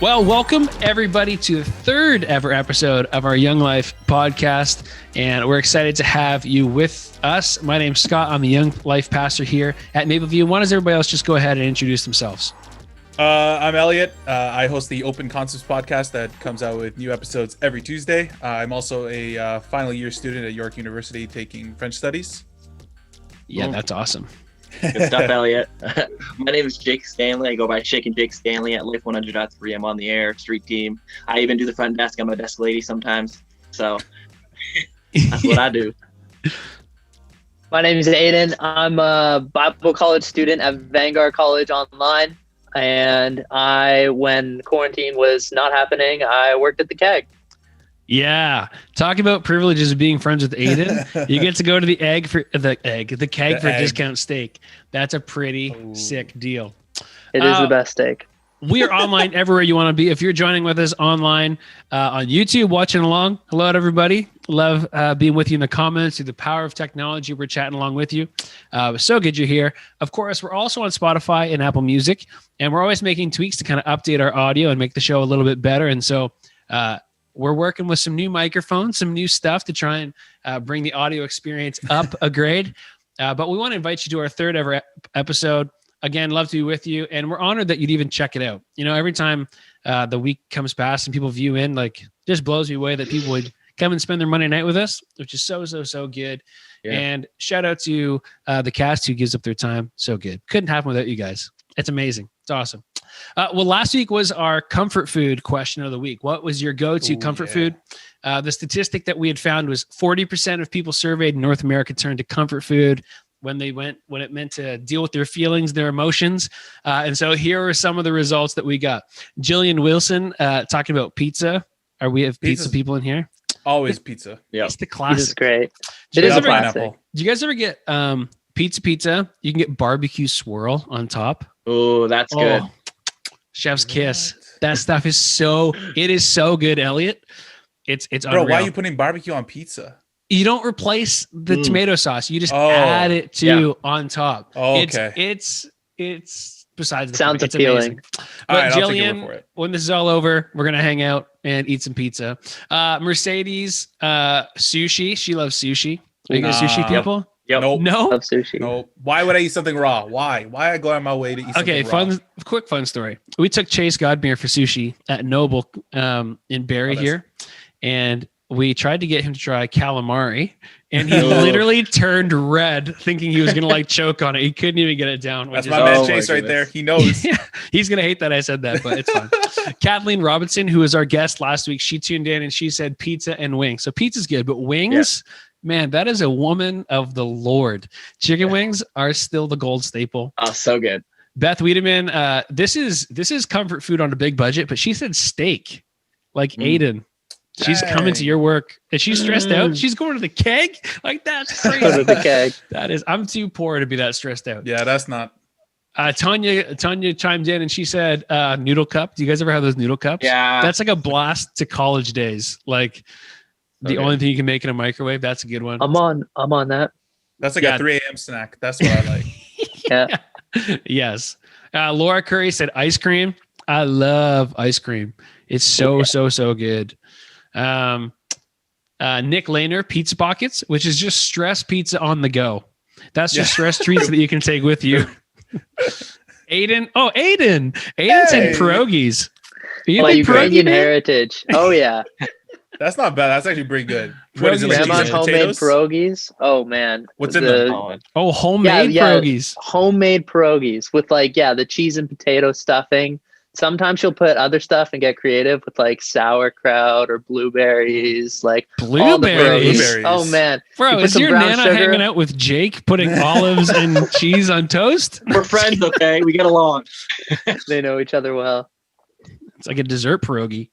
Well, welcome everybody to the third ever episode of our Young Life podcast. And we're excited to have you with us. My name's Scott. I'm the Young Life pastor here at Mapleview. Why does everybody else just go ahead and introduce themselves? I'm Elliot. I host the Open Concepts podcast that comes out with new episodes every Tuesday. I'm also a final year student at York University taking French studies. Yeah, that's awesome. Good stuff, Elliot. My name is Jake Stanley. I go by Shake and Jake Stanley at Life 100.3. I'm on the air, street team. I even do the front desk. I'm a desk lady sometimes. So that's what I do. My name is Aiden. I'm a Bible college student at Vanguard College Online. And when quarantine was not happening, I worked at the keg. Yeah. Talk about privileges of being friends with Aiden. You get to go to the keg for discount steak. That's a pretty sick deal. It is the best steak. We are online everywhere you want to be. If you're joining with us online on YouTube, watching along, hello to everybody. Love being with you in the comments. Through the power of technology, we're chatting along with you. So good you're here. Of course, we're also on Spotify and Apple Music, and we're always making tweaks to kind of update our audio and make the show a little bit better. And so we're working with some new microphones, some new stuff to try and bring the audio experience up a grade. But we want to invite you to our third ever episode. Again, love to be with you. And we're honored that you'd even check it out. You know, every time the week comes past and people view in, like, just blows me away that people would come and spend their Monday night with us, which is so good. Yeah. And shout out to the cast who gives up their time. So good. Couldn't happen without you guys. It's amazing. It's awesome. Well, last week was our comfort food question of the week. What was your go-to comfort food? The statistic that we had found was 40% of people surveyed in North America turned to comfort food when it meant to deal with their feelings, their emotions. And so here are some of the results that we got. Jillian Wilson talking about pizza. Are we have pizza people in here? Always pizza. Yeah, it's the classic. It's great. Do you guys ever get pizza? You can get barbecue swirl on top. Oh, that's good. Chef's kiss. That stuff is so good, Elliot. It's Bro, unreal. why are you putting barbecue on pizza? You don't replace the tomato sauce. You just add it on top. Oh, okay. It's besides the sounds point. appealing. But right, Jillian, when this is all over, we're gonna hang out and eat some pizza. Mercedes, sushi. She loves sushi. Are you guys sushi people? Yep. Nope. No. Love sushi. No. Why would I eat something raw? Why I go out my way to eat something raw? Quick fun story. We took Chase Godmere for sushi at Noble in Barrie here, and we tried to get him to try calamari, and he literally turned red thinking he was going to choke on it. He couldn't even get it down. That's my man Chase right there. He knows. Yeah, he's going to hate that I said that, but it's fine. Kathleen Robinson, who was our guest last week, she tuned in and she said pizza and wings. So pizza's good, but wings, man, that is a woman of the Lord. Chicken wings are still the gold staple. Oh, so good. Beth Wiedemann, this is comfort food on a big budget, but she said steak, like Aiden. She's coming to your work. Is she stressed out? She's going to the keg? Like, that's crazy. Go to the keg. I'm too poor to be that stressed out. Yeah, that's not. Tanya chimed in and she said noodle cup. Do you guys ever have those noodle cups? Yeah. That's like a blast to college days. Like the only thing you can make in a microwave. That's a good one. I'm on that. That's like a 3 a.m. snack. That's what I like. Yeah. Yes. Laura Curry said ice cream. I love ice cream. It's so good. Nick Lehner, pizza pockets, which is just stress pizza on the go. That's just stress treats that you can take with you. Aiden said pierogies. My Ukrainian heritage. Oh yeah. That's not bad. That's actually pretty good. What is it? Grandma's homemade pierogies. Oh man. What's in them? Homemade pierogies. Homemade pierogies with the cheese and potato stuffing. Sometimes she'll put other stuff and get creative with sauerkraut or blueberries, blueberries. Oh man, bro, is your nana hanging out with Jake, putting olives and cheese on toast? We're friends, okay? We get along. They know each other well. It's like a dessert pierogi.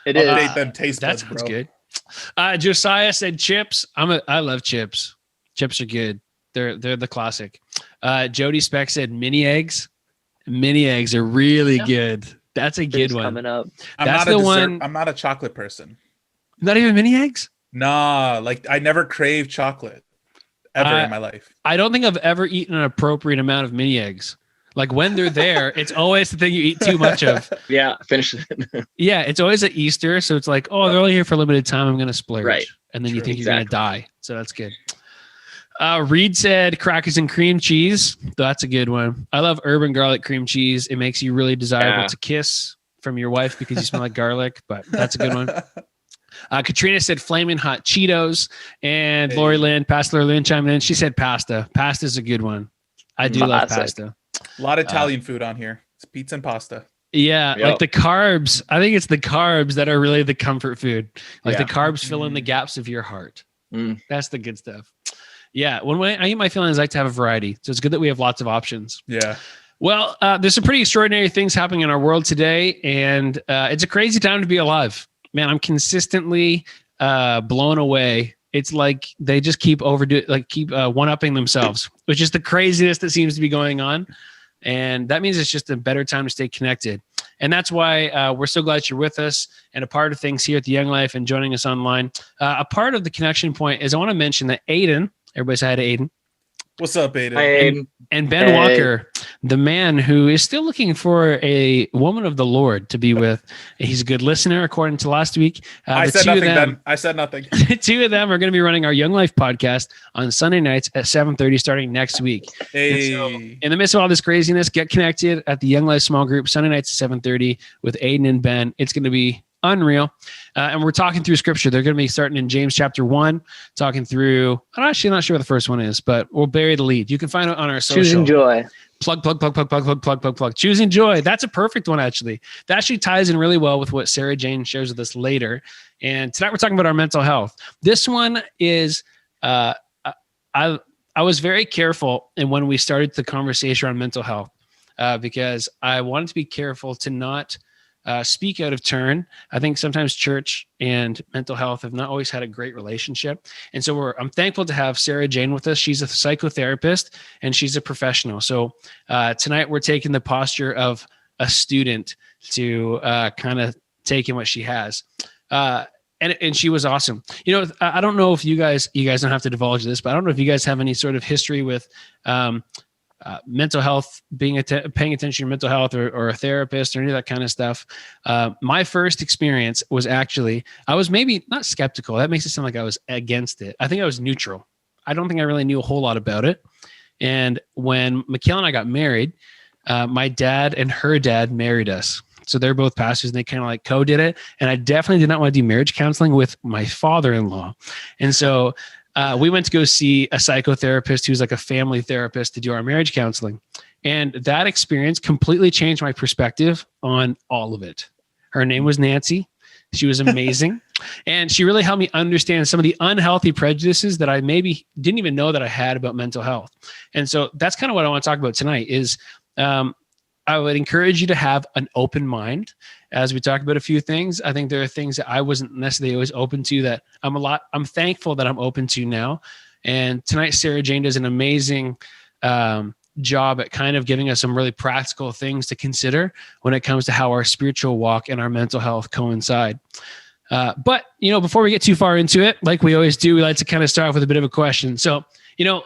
It is. Update them taste buds, That's good. Josiah said chips. I love chips. Chips are good. They're the classic. Jody Speck said mini eggs. Mini eggs are really good. That's a good one. Coming up. That's the one. I'm not a chocolate person. Not even mini eggs? Nah, I never crave chocolate ever in my life. I don't think I've ever eaten an appropriate amount of mini eggs. Like when they're there, it's always the thing you eat too much of. Yeah, finish it. Yeah, it's always at Easter, so it's like, oh, they're only here for a limited time. I'm gonna splurge, Right. and then you True. think you're gonna die. So that's good. Reed said crackers and cream cheese. That's a good one. I love urban garlic cream cheese. It makes you really desirable to kiss from your wife because you smell like garlic. But that's a good one. Katrina said flaming hot Cheetos, and Lori Lynn, Pastor Lori Lynn chimed in. She said pasta. Pasta's a good one. I do love pasta. A lot of Italian food on here. It's pizza and pasta. Yeah, like the carbs. I think it's the carbs that are really the comfort food. Like the carbs fill in the gaps of your heart. That's the good stuff. Yeah, when I eat my feelings, I like to have a variety. So it's good that we have lots of options. Yeah. Well, there's some pretty extraordinary things happening in our world today, and it's a crazy time to be alive. Man, I'm consistently blown away. It's like they just keep one-upping themselves, which is the craziness that seems to be going on. And that means it's just a better time to stay connected. And that's why we're so glad you're with us and a part of things here at the Young Life and joining us online. A part of the connection point is I want to mention that Aiden, everybody say hi to Aiden. What's up, Aiden? And Ben Walker, the man who is still looking for a woman of the Lord to be with. He's a good listener, according to last week. I said nothing, Ben. I said nothing. The two of them are going to be running our Young Life podcast on Sunday nights at 7:30 starting next week. Hey. So, in the midst of all this craziness, get connected at the Young Life small group Sunday nights at 7:30 with Aiden and Ben. It's going to be unreal. And we're talking through scripture. They're going to be starting in James chapter 1, talking through, I'm actually not sure what the first one is, but we'll bury the lead. You can find it on our social. Choosing joy. Plug. Choosing joy. That's a perfect one, actually. That actually ties in really well with what Sarah Jane shares with us later. And tonight we're talking about our mental health. This one is, I was very careful in when we started the conversation around mental health because I wanted to be careful to not speak out of turn. I think sometimes church and mental health have not always had a great relationship. And so I'm thankful to have Sarah Jane with us. She's a psychotherapist and she's a professional. So tonight we're taking the posture of a student to kind of take in what she has. And she was awesome. You know, I don't know if you guys don't have to divulge this, but I don't know if you guys have any sort of history with mental health, paying attention to your mental health or a therapist or any of that kind of stuff. My first experience was actually, I was maybe not skeptical. That makes it sound like I was against it. I think I was neutral. I don't think I really knew a whole lot about it. And when Mikhail and I got married, my dad and her dad married us. So they're both pastors and they kind of like co-did it. And I definitely did not want to do marriage counseling with my father-in-law. And so we went to go see a psychotherapist who's like a family therapist to do our marriage counseling. And that experience completely changed my perspective on all of it. Her name was Nancy. She was amazing. And she really helped me understand some of the unhealthy prejudices that I maybe didn't even know that I had about mental health. And so that's kind of what I want to talk about tonight is I would encourage you to have an open mind as we talk about a few things. I think there are things that I wasn't necessarily always open to that I'm thankful that I'm open to now. And tonight, Sarah Jane does an amazing job at kind of giving us some really practical things to consider when it comes to how our spiritual walk and our mental health coincide. But, before we get too far into it, like we always do, we like to kind of start off with a bit of a question. So,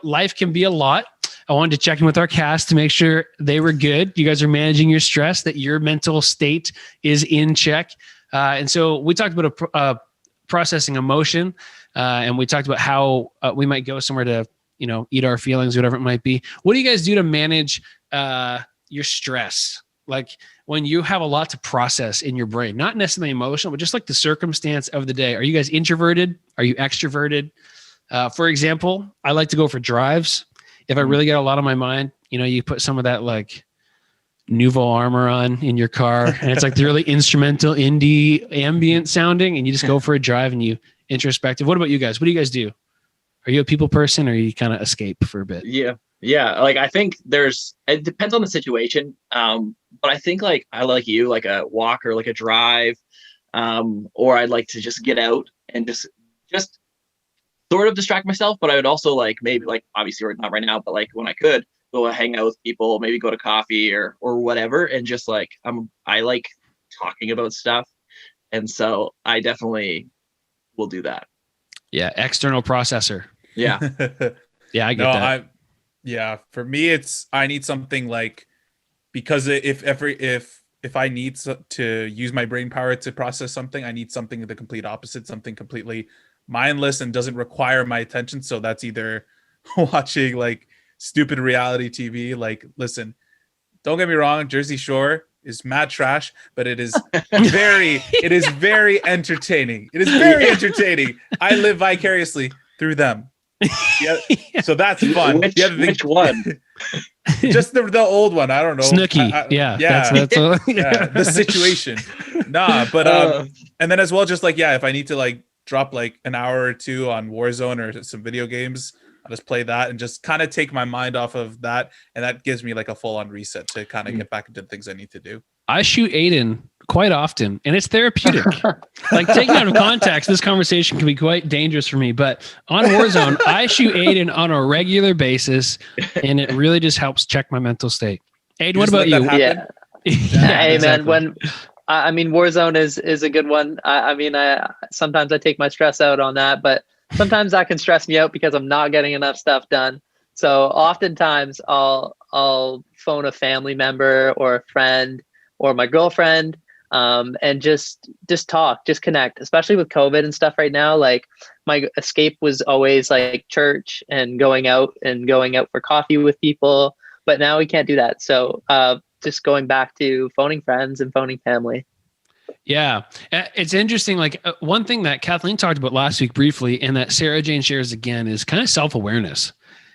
life can be a lot. I wanted to check in with our cast to make sure they were good. You guys are managing your stress, that your mental state is in check. And so we talked about processing emotion, and we talked about how we might go somewhere to, eat our feelings, whatever it might be. What do you guys do to manage your stress? Like when you have a lot to process in your brain, not necessarily emotional, but just like the circumstance of the day. Are you guys introverted? Are you extroverted? For example, I like to go for drives. If I really get a lot on my mind, you put some of that like Nouveau Armor on in your car and it's like the really instrumental indie ambient sounding and you just go for a drive and you introspective. What about you guys? What do you guys do? Are you a people person or you kind of escape for a bit? Yeah. Like I think it depends on the situation. But I think like I like you, like a walk or like a drive, or I'd like to just get out and just sort of distract myself, but I would also like maybe like obviously not right now, but like when I could go hang out with people, maybe go to coffee or whatever, and just like I like talking about stuff, and so I definitely will do that. Yeah, external processor. Yeah, yeah, I get that. For me, I need something like because if I need to use my brain power to process something, I need something the complete opposite, something completely mindless and doesn't require my attention. So that's either watching like stupid reality TV. Like, listen, don't get me wrong, Jersey Shore is mad trash, but it is very entertaining. It is very entertaining. I live vicariously through them. Yeah, so that's fun. Which one? Just the old one. I don't know. Snooki. Yeah. That's yeah, the situation. But and then as well, just like, if I need to like drop like an hour or two on Warzone or some video games, I'll just play that and just kind of take my mind off of that, and that gives me like a full-on reset to kind of get back into the things I need to do. I shoot Aiden quite often, and it's therapeutic. Like, taken out of context, this conversation can be quite dangerous for me. But on Warzone, I shoot Aiden on a regular basis, and it really just helps check my mental state. Aiden, what about you? Yeah. Hey, exactly. Man, Warzone is a good one. I sometimes I take my stress out on that, but sometimes that can stress me out because I'm not getting enough stuff done. So oftentimes I'll phone a family member or a friend or my girlfriend, and just talk, just connect, especially with COVID and stuff right now. Like, my escape was always like church and going out for coffee with people, but now we can't do that. So just going back to phoning friends and phoning family. Yeah. It's interesting. Like, one thing that Kathleen talked about last week briefly, and that Sarah Jane shares again, is kind of self-awareness.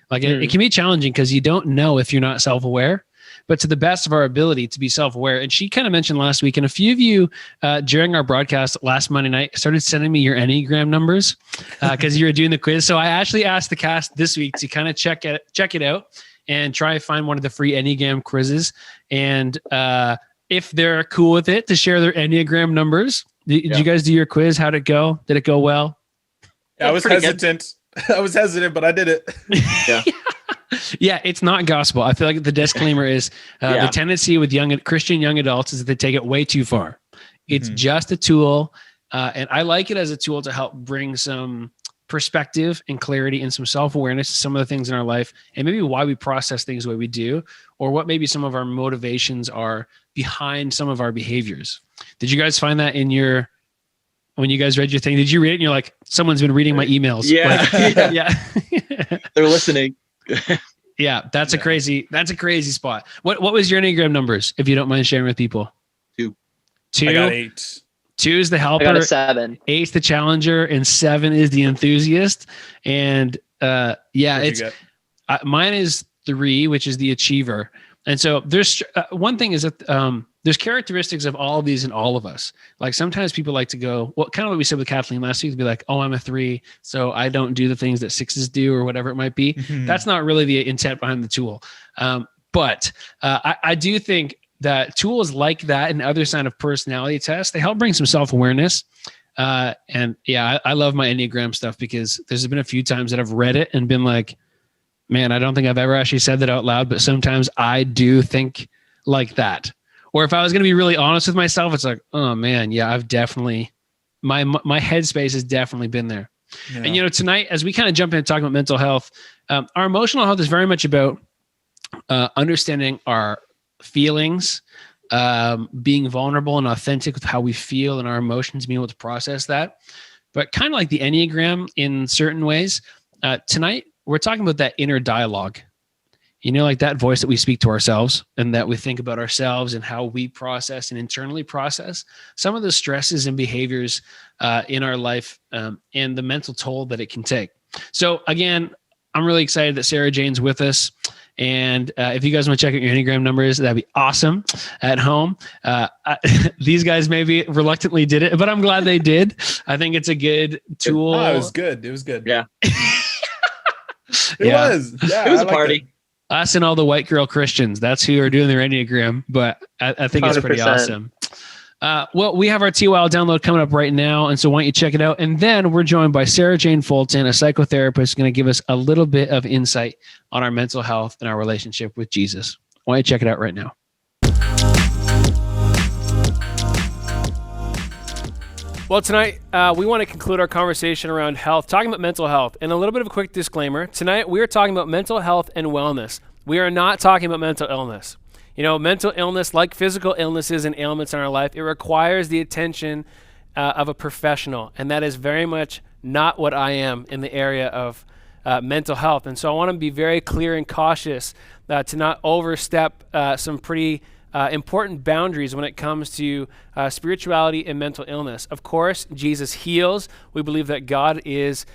Like, it can be challenging because you don't know if you're not self-aware, but to the best of our ability to be self-aware. And she kind of mentioned last week, and a few of you during our broadcast last Monday night started sending me your Enneagram numbers because you were doing the quiz. So I actually asked the cast this week to kind of check it out and try to find one of the free Enneagram quizzes. And if they're cool with it, to share their Enneagram numbers. Did you guys do your quiz? How'd it go? Did it go well? Yeah, I was hesitant. I was hesitant, but I did it. Yeah. Yeah, it's not gospel. I feel like the disclaimer is the tendency with Christian young adults is that they take it way too far. It's just a tool. And I like it as a tool to help bring some perspective and clarity and some self-awareness to some of the things in our life, and maybe why we process things the way we do, or what maybe some of our motivations are behind some of our behaviors. Did you guys find that when you guys read your thing? Did you read it and you're like, someone's been reading my emails? Yeah. Like, yeah. They're listening. Yeah, that's a crazy spot. What was your Enneagram numbers, if you don't mind sharing with people? 2. I got 8. 2 is the helper. I got a 7. 8's the challenger, and 7 is the enthusiast. And mine is 3, which is the achiever. And so there's one thing is that there's characteristics of all of these in all of us. Like, sometimes people like to go, well, kind of what we said with Kathleen last week, to be like, oh, I'm a 3, so I don't do the things that 6s do, or whatever it might be. Mm-hmm. That's not really the intent behind the tool. But I do think that tools like that and other kind of personality tests, they help bring some self-awareness. I love my Enneagram stuff, because there's been a few times that I've read it and been like, man, I don't think I've ever actually said that out loud, but sometimes I do think like that. Or if I was going to be really honest with myself, it's like, oh man, yeah, I've definitely, my headspace has definitely been there. Yeah. And, tonight, as we kind of jump into talking about mental health, our emotional health is very much about understanding our feelings, being vulnerable and authentic with how we feel and our emotions, being able to process that. But kind of like the Enneagram in certain ways, tonight, we're talking about that inner dialogue, like that voice that we speak to ourselves, and that we think about ourselves and how we process and internally process some of the stresses and behaviors in our life, and the mental toll that it can take. So again, I'm really excited that Sarah Jane's with us. And if you guys want to check out your Enneagram numbers, that'd be awesome at home. These guys maybe reluctantly did it, but I'm glad they did. I think it's a good tool. It was good. It was good. Yeah. It was. Yeah, it was a party. Us and all the white girl Christians, that's who are doing their Enneagram, but I think it's pretty 100%. awesome. Well, we have our TWILE download coming up right now, and so why don't you check it out? And then we're joined by Sarah Jane Fulton, a psychotherapist, going to give us a little bit of insight on our mental health and our relationship with Jesus. Why don't you check it out right now? Well, tonight, we want to conclude our conversation around health, talking about mental health. And a little bit of a quick disclaimer. Tonight, we are talking about mental health and wellness. We are not talking about mental illness. You know, mental illness, like physical illnesses and ailments in our life, it requires the attention of a professional. And that is very much not what I am in the area of mental health. And so I want to be very clear and cautious to not overstep some pretty important boundaries when it comes to spirituality and mental illness. Of course, Jesus heals. We believe that God is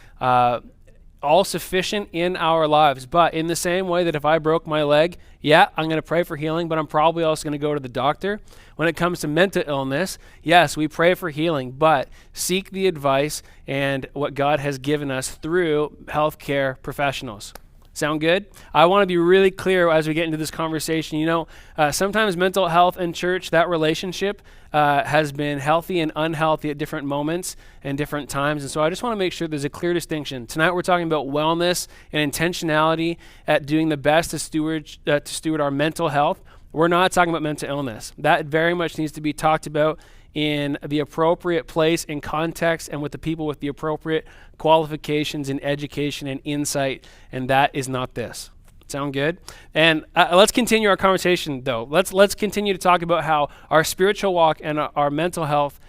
all sufficient in our lives. But in the same way that if I broke my leg, yeah, I'm going to pray for healing, but I'm probably also going to go to the doctor. When it comes to mental illness, yes, we pray for healing, but seek the advice and what God has given us through healthcare professionals. Sound good? I want to be really clear as we get into this conversation. You know, sometimes mental health and church, that relationship has been healthy and unhealthy at different moments and different times. And so I just want to make sure there's a clear distinction. Tonight we're talking about wellness and intentionality at doing the best to steward our mental health. We're not talking about mental illness. That very much needs to be talked about in the appropriate place and context and with the people with the appropriate qualifications and education and insight, and that is not this. Sound good? And let's continue our conversation, though. Let's continue to talk about how our spiritual walk and our mental health,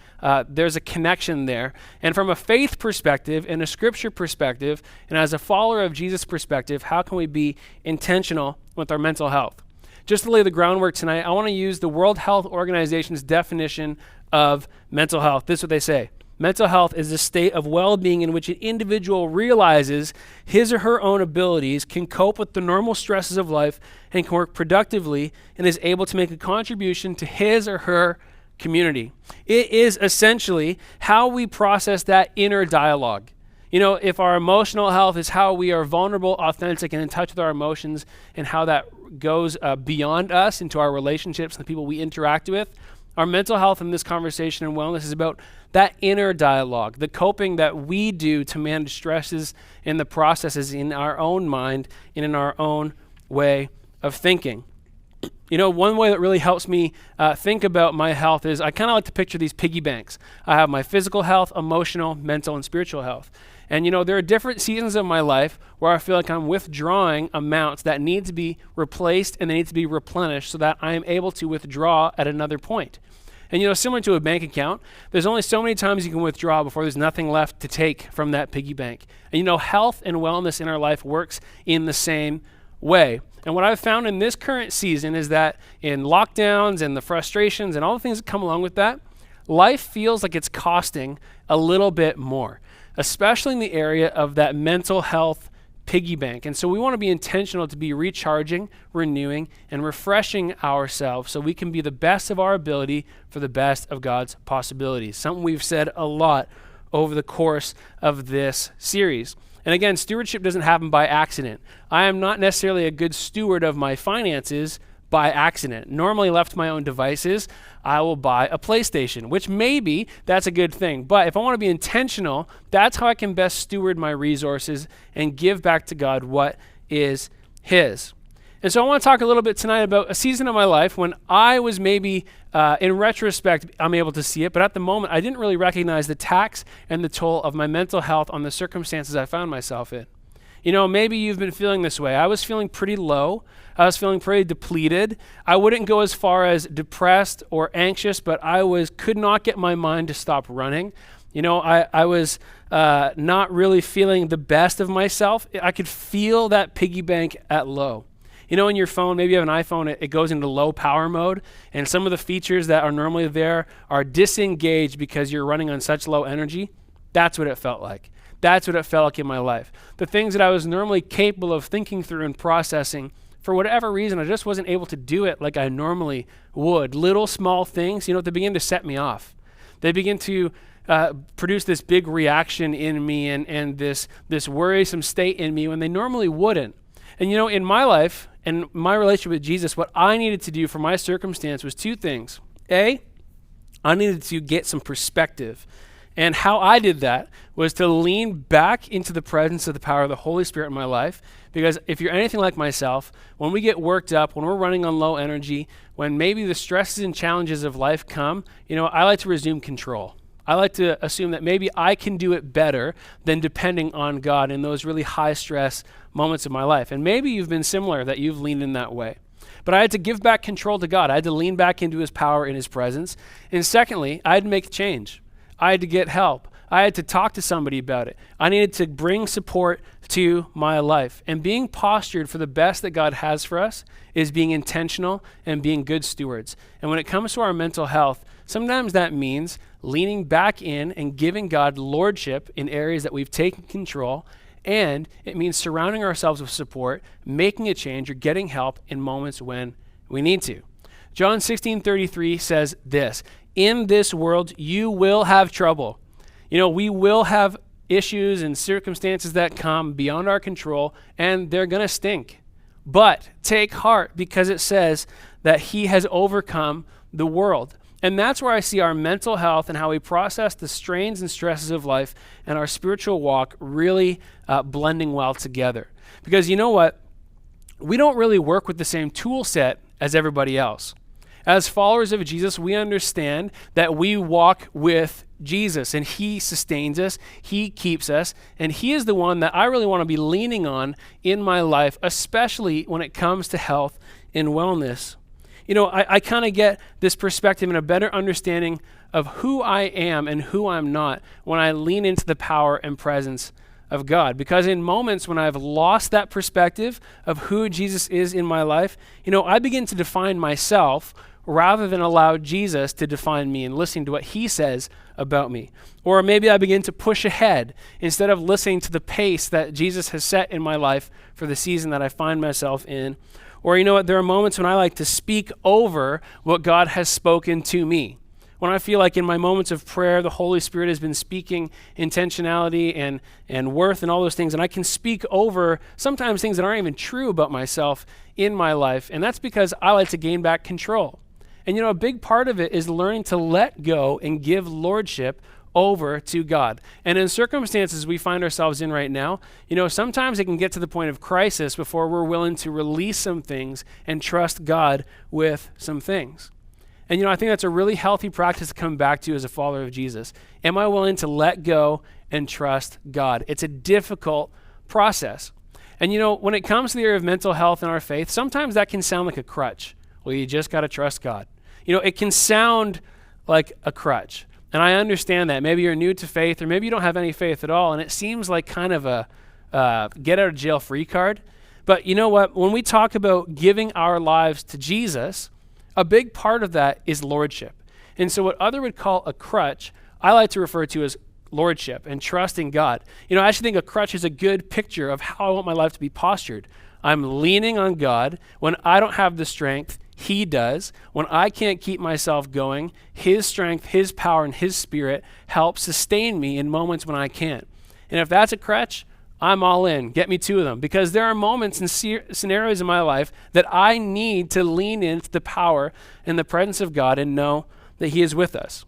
there's a connection there. And from a faith perspective and a scripture perspective, and as a follower of Jesus perspective, how can we be intentional with our mental health? Just to lay the groundwork tonight, I want to use the World Health Organization's definition of mental health. This is what they say. Mental health is a state of well-being in which an individual realizes his or her own abilities, can cope with the normal stresses of life, and can work productively, and is able to make a contribution to his or her community. It is essentially how we process that inner dialogue. You know, if our emotional health is how we are vulnerable, authentic, and in touch with our emotions, and how that goes beyond us into our relationships and the people we interact with, our mental health in this conversation and wellness is about that inner dialogue, the coping that we do to manage stresses and the processes in our own mind and in our own way of thinking. You know, one way that really helps me think about my health is I kind of like to picture these piggy banks. I have my physical health, emotional, mental, and spiritual health. And, you know, there are different seasons of my life where I feel like I'm withdrawing amounts that need to be replaced and they need to be replenished so that I am able to withdraw at another point. And, you know, similar to a bank account, there's only so many times you can withdraw before there's nothing left to take from that piggy bank. And, you know, health and wellness in our life works in the same way. And what I've found in this current season is that in lockdowns and the frustrations and all the things that come along with that, life feels like it's costing a little bit more, especially in the area of that mental health piggy bank. And so we want to be intentional to be recharging, renewing, and refreshing ourselves so we can be the best of our ability for the best of God's possibilities. Something we've said a lot over the course of this series. And again, stewardship doesn't happen by accident. I am not necessarily a good steward of my finances by accident. Normally left to my own devices, I will buy a PlayStation, which maybe that's a good thing. But if I want to be intentional, that's how I can best steward my resources and give back to God what is His. And so I want to talk a little bit tonight about a season of my life when I was maybe, in retrospect, I'm able to see it, but at the moment I didn't really recognize the tax and the toll of my mental health on the circumstances I found myself in. You know, maybe you've been feeling this way. I was feeling pretty low. I was feeling pretty depleted. I wouldn't go as far as depressed or anxious, but could not get my mind to stop running. You know, I was not really feeling the best of myself. I could feel that piggy bank at low. You know, in your phone, maybe you have an iPhone, it goes into low power mode, and some of the features that are normally there are disengaged because you're running on such low energy. That's what it felt like. That's what it felt like in my life. The things that I was normally capable of thinking through and processing, for whatever reason, I just wasn't able to do it like I normally would. Little small things, you know, they begin to set me off. They begin to produce this big reaction in me and this worrisome state in me when they normally wouldn't. And, you know, in my life and my relationship with Jesus, what I needed to do for my circumstance was two things. A, I needed to get some perspective. And how I did that was to lean back into the presence of the power of the Holy Spirit in my life. Because if you're anything like myself, when we get worked up, when we're running on low energy, when maybe the stresses and challenges of life come, you know, I like to resume control. I like to assume that maybe I can do it better than depending on God in those really high stress moments of my life. And maybe you've been similar, that you've leaned in that way. But I had to give back control to God. I had to lean back into his power and his presence. And secondly, I had to make change. I had to get help. I had to talk to somebody about it. I needed to bring support to my life. And being postured for the best that God has for us is being intentional and being good stewards. And when it comes to our mental health, sometimes that means leaning back in and giving God lordship in areas that we've taken control. And it means surrounding ourselves with support, making a change, or getting help in moments when we need to. John 16:33 says this, "In this world you will have trouble." We will have issues and circumstances that come beyond our control, and they're going to stink. But take heart, because it says that he has overcome the world. And that's where I see our mental health and how we process the strains and stresses of life and our spiritual walk really blending well together. Because you know what? We don't really work with the same tool set as everybody else. As followers of Jesus, we understand that we walk with Jesus, and he sustains us, he keeps us, and he is the one that I really want to be leaning on in my life, especially when it comes to health and wellness. I kind of get this perspective and a better understanding of who I am and who I'm not when I lean into the power and presence of God. Because in moments when I've lost that perspective of who Jesus is in my life, I begin to define myself rather than allow Jesus to define me and listening to what he says about me. Or maybe I begin to push ahead instead of listening to the pace that Jesus has set in my life for the season that I find myself in. Or there are moments when I like to speak over what God has spoken to me. When I feel like in my moments of prayer, the Holy Spirit has been speaking intentionality and worth and all those things, and I can speak over sometimes things that aren't even true about myself in my life, and that's because I like to gain back control. And a big part of it is learning to let go and give lordship over to God. And in circumstances we find ourselves in right now, sometimes it can get to the point of crisis before we're willing to release some things and trust God with some things. And I think that's a really healthy practice to come back to as a follower of Jesus. Am I willing to let go and trust God? It's a difficult process. And when it comes to the area of mental health and our faith, sometimes that can sound like a crutch. Well, you just got to trust God. It can sound like a crutch. And I understand that. Maybe you're new to faith, or maybe you don't have any faith at all, and it seems like kind of a get out of jail free card. But you know what? When we talk about giving our lives to Jesus, a big part of that is lordship. And so what other would call a crutch, I like to refer to as lordship and trusting God. I actually think a crutch is a good picture of how I want my life to be postured. I'm leaning on God. When I don't have the strength, he does. When I can't keep myself going, his strength, his power, and his spirit help sustain me in moments when I can't. And if that's a crutch, I'm all in. Get me two of them. Because there are moments and scenarios in my life that I need to lean into the power and the presence of God and know that he is with us.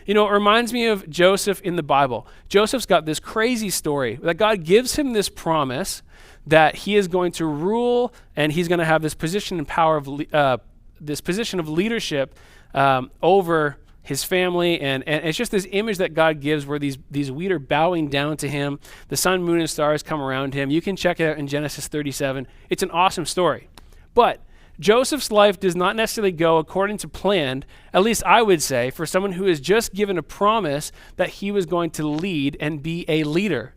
It reminds me of Joseph in the Bible. Joseph's got this crazy story that God gives him this promise that he is going to rule and he's going to have this position and power of this position of leadership over his family, and it's just this image that God gives where these wheat are bowing down to him. The sun, moon, and stars come around him. You can check it out in Genesis 37. It's an awesome story. But Joseph's life does not necessarily go according to plan, at least I would say, for someone who is just given a promise that he was going to lead and be a leader.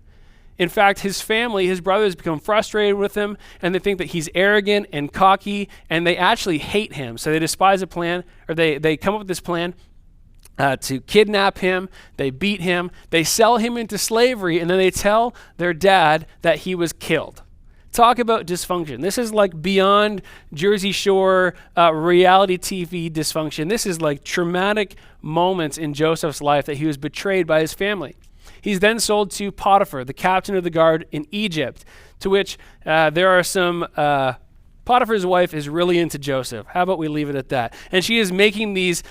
In fact, his family, his brothers become frustrated with him, and they think that he's arrogant and cocky, and they actually hate him. So they despise a plan, or they come up with this plan to kidnap him. They beat him. They sell him into slavery, and then they tell their dad that he was killed. Talk about dysfunction. This is like beyond Jersey Shore reality TV dysfunction. This is like traumatic moments in Joseph's life that he was betrayed by his family. He's then sold to Potiphar, the captain of the guard in Egypt, to which there are some, Potiphar's wife is really into Joseph. How about we leave it at that? And she is making these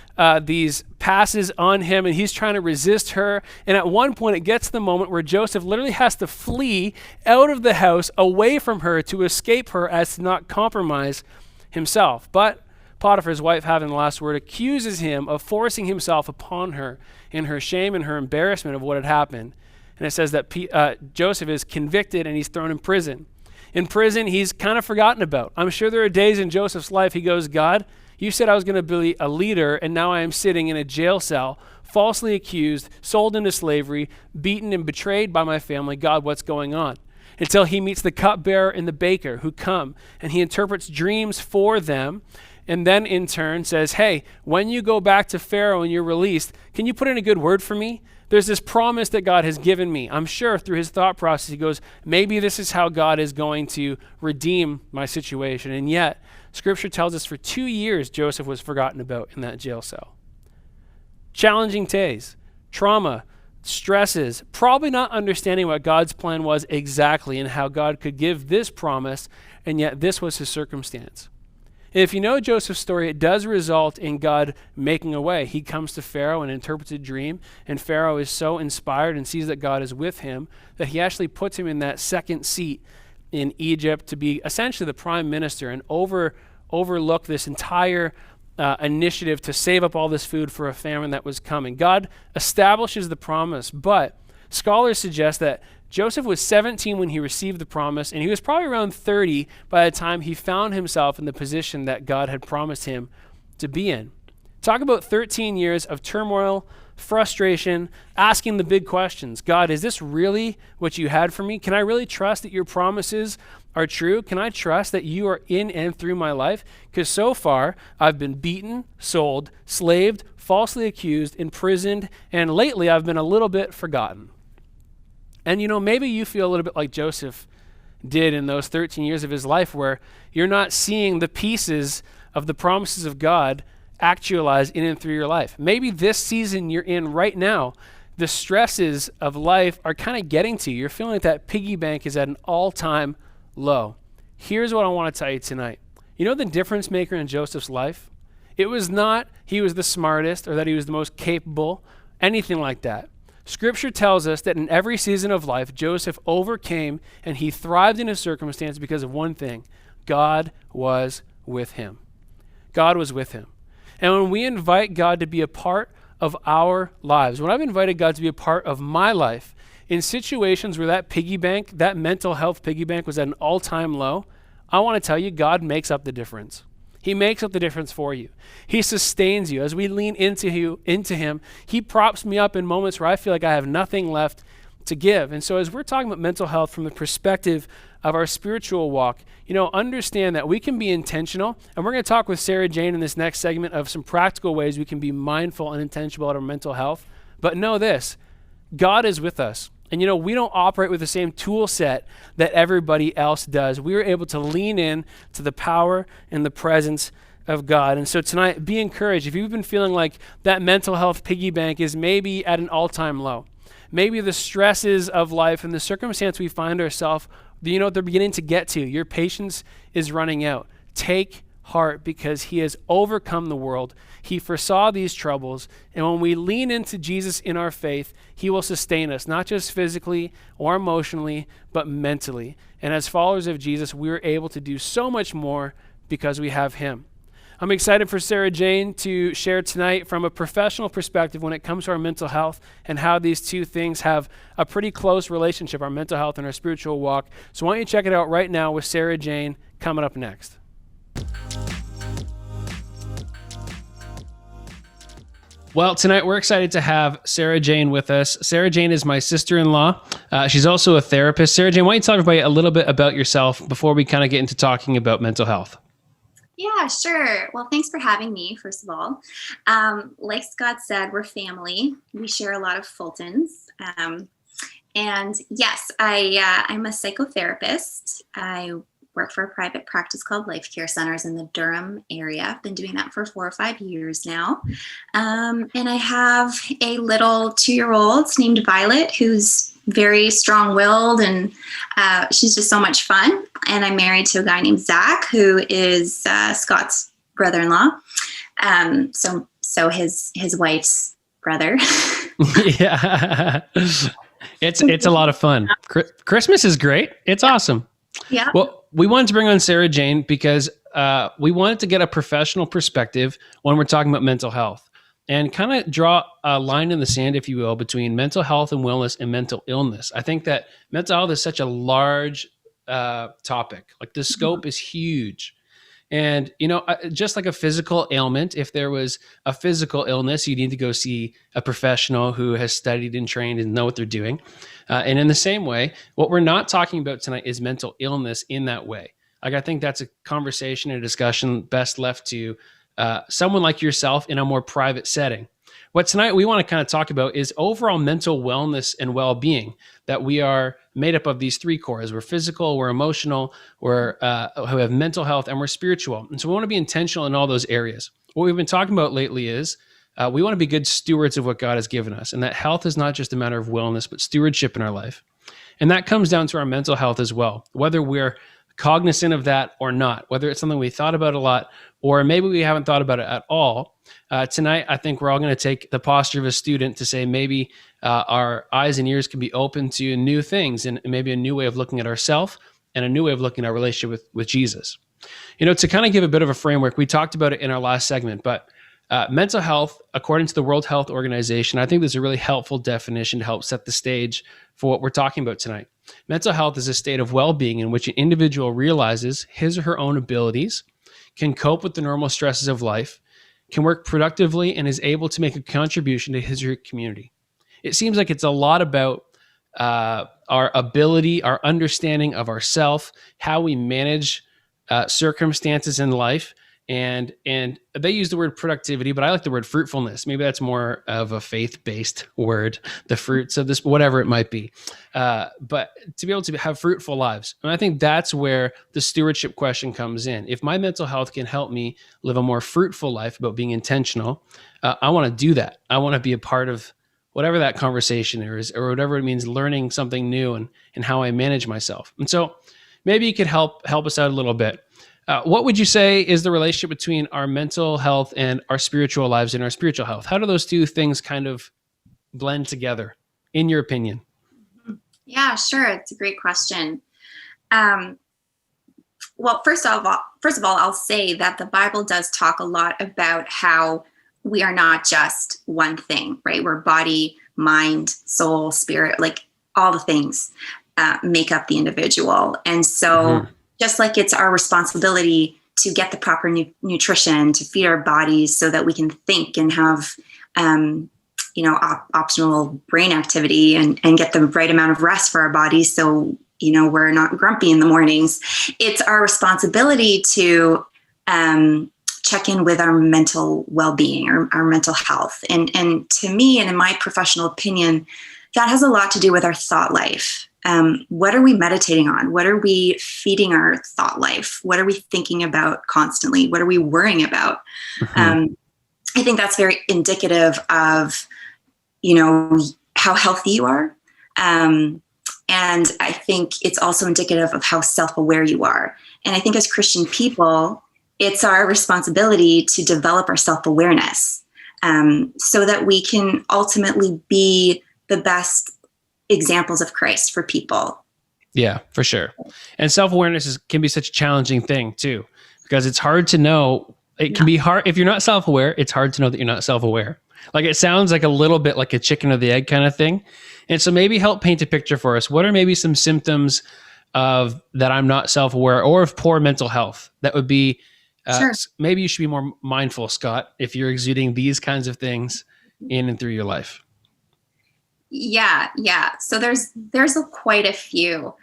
passes on him, and he's trying to resist her. And at one point, it gets to the moment where Joseph literally has to flee out of the house away from her to escape her as to not compromise himself. But Potiphar's wife, having the last word, accuses him of forcing himself upon her in her shame and her embarrassment of what had happened. And it says that Joseph is convicted and he's thrown in prison. In prison, he's kind of forgotten about. I'm sure there are days in Joseph's life he goes, God, you said I was going to be a leader, and now I am sitting in a jail cell, falsely accused, sold into slavery, beaten and betrayed by my family. God, what's going on? Until he meets the cupbearer and the baker who come, and he interprets dreams for them, and then in turn says, hey, when you go back to Pharaoh and you're released, can you put in a good word for me? There's this promise that God has given me. I'm sure through his thought process, he goes, maybe this is how God is going to redeem my situation. And yet, Scripture tells us for 2 years, Joseph was forgotten about in that jail cell. Challenging days, trauma, stresses, probably not understanding what God's plan was exactly and how God could give this promise, and yet this was his circumstance. And if you know Joseph's story, it does result in God making a way. He comes to Pharaoh and interprets a dream, and Pharaoh is so inspired and sees that God is with him that he actually puts him in that second seat in Egypt to be essentially the prime minister and overlook this entire initiative to save up all this food for a famine that was coming. God establishes the promise, but scholars suggest that Joseph was 17 when he received the promise, and he was probably around 30 by the time he found himself in the position that God had promised him to be in. Talk about 13 years of turmoil, frustration, asking the big questions. God, is this really what you had for me? Can I really trust that your promises are true? Can I trust that you are in and through my life? Because so far, I've been beaten, sold, slaved, falsely accused, imprisoned, and lately I've been a little bit forgotten. And maybe you feel a little bit like Joseph did in those 13 years of his life, where you're not seeing the pieces of the promises of God actualize in and through your life. Maybe this season you're in right now, the stresses of life are kind of getting to you. You're feeling like that piggy bank is at an all-time low. Here's what I want to tell you tonight. You know the difference maker in Joseph's life? It was not he was the smartest or that he was the most capable, anything like that. Scripture tells us that in every season of life, Joseph overcame and he thrived in his circumstance because of one thing. God was with him. God was with him. And when we invite God to be a part of our lives, when I've invited God to be a part of my life, in situations where that piggy bank, that mental health piggy bank was at an all-time low, I want to tell you, God makes up the difference. He makes up the difference for you. He sustains you. As we lean into him, he props me up in moments where I feel like I have nothing left to give. And so as we're talking about mental health from the perspective of our spiritual walk, understand that we can be intentional. And we're going to talk with Sarah Jane in this next segment of some practical ways we can be mindful and intentional about our mental health. But know this, God is with us. And we don't operate with the same tool set that everybody else does. We are able to lean in to the power and the presence of God. And so tonight, be encouraged. If you've been feeling like that mental health piggy bank is maybe at an all-time low, maybe the stresses of life and the circumstance we find ourselves, they're beginning to get to. Your patience is running out. Take heart, because he has overcome the world. He foresaw these troubles. And when we lean into Jesus in our faith, he will sustain us, not just physically or emotionally, but mentally. And as followers of Jesus, we're able to do so much more because we have him. I'm excited for Sarah Jane to share tonight from a professional perspective when it comes to our mental health and how these two things have a pretty close relationship, our mental health and our spiritual walk. So why don't you check it out right now with Sarah Jane coming up next. Well, tonight we're excited to have Sarah Jane with us. Sarah Jane is my sister-in-law. She's also a therapist. Sarah Jane, why don't you tell everybody a little bit about yourself before we kind of get into talking about mental health? Yeah, sure. Well, thanks for having me, first of all. Like Scott said, we're family. We share a lot of Fultons. And yes, I'm a psychotherapist. I work for a private practice called Life Care Centers in the Durham area. I've been doing that for 4 or 5 years now. And I have a little 2-year-old named Violet who's very strong-willed, and she's just so much fun. And I'm married to a guy named Zach, who is Scott's brother-in-law. So his wife's brother. Yeah, it's a lot of fun. Christmas is great. It's awesome. Yeah. Well, we wanted to bring on Sarah Jane because we wanted to get a professional perspective when we're talking about mental health and kind of draw a line in the sand, if you will, between mental health and wellness and mental illness. I think that mental health is such a large topic. Like the scope is huge. And, just like a physical ailment, if there was a physical illness, you need to go see a professional who has studied and trained and know what they're doing. And in the same way, what we're not talking about tonight is mental illness in that way. Like, I think that's a conversation and a discussion best left to someone like yourself in a more private setting. What tonight we want to kind of talk about is overall mental wellness and well-being, that we are made up of these three cores. We're physical, we're emotional, who have mental health, and we're spiritual. And so we want to be intentional in all those areas. What we've been talking about lately is we want to be good stewards of what God has given us. And that health is not just a matter of wellness, but stewardship in our life. And that comes down to our mental health as well, whether we're cognizant of that or not, whether it's something we thought about a lot, or maybe we haven't thought about it at all. Tonight, I think we're all going to take the posture of a student to say maybe our eyes and ears can be open to new things and maybe a new way of looking at ourselves and a new way of looking at our relationship with Jesus. To kind of give a bit of a framework, we talked about it in our last segment, but mental health, according to the World Health Organization, I think there's a really helpful definition to help set the stage for what we're talking about tonight. Mental health is a state of well-being in which an individual realizes his or her own abilities, can cope with the normal stresses of life, can work productively, and is able to make a contribution to his or her community. It seems like it's a lot about our ability, our understanding of ourself, how we manage circumstances in life. And they use the word productivity, but I like the word fruitfulness. Maybe that's more of a faith-based word, the fruits of this, whatever it might be. But to be able to have fruitful lives. And I think that's where the stewardship question comes in. If my mental health can help me live a more fruitful life about being intentional, I want to do that. I want to be a part of whatever that conversation is, or whatever it means, learning something new and how I manage myself. And so maybe you could help us out a little bit. What would you say is the relationship between our mental health and our spiritual lives and our spiritual health? How do those two things kind of blend together, in your opinion? Yeah, sure. It's a great question. Well, first of all, I'll say that the Bible does talk a lot about how we are not just one thing, right? We're body, mind, soul, spirit, like all the things make up the individual. And so just like it's our responsibility to get the proper nutrition, to feed our bodies so that we can think and have, optimal brain activity and get the right amount of rest for our bodies. So, we're not grumpy in the mornings. It's our responsibility to check in with our mental well-being or our mental health. And to me, and in my professional opinion, that has a lot to do with our thought life. What are we meditating on? What are we feeding our thought life? What are we thinking about constantly? What are we worrying about? I think that's very indicative of, how healthy you are. And I think it's also indicative of how self-aware you are. And I think as Christian people, it's our responsibility to develop our self-awareness so that we can ultimately be the best examples of Christ for people. Yeah, for sure. And self-awareness can be such a challenging thing too, because it's hard to know. It can be hard. If you're not self-aware, it's hard to know that you're not self-aware. Like it sounds like a little bit like a chicken or the egg kind of thing. And so maybe help paint a picture for us. What are maybe some symptoms of that I'm not self-aware or of poor mental health? That would be, Sure. Maybe you should be more mindful, Scott, if you're exuding these kinds of things in and through your life. Yeah. So there's quite a few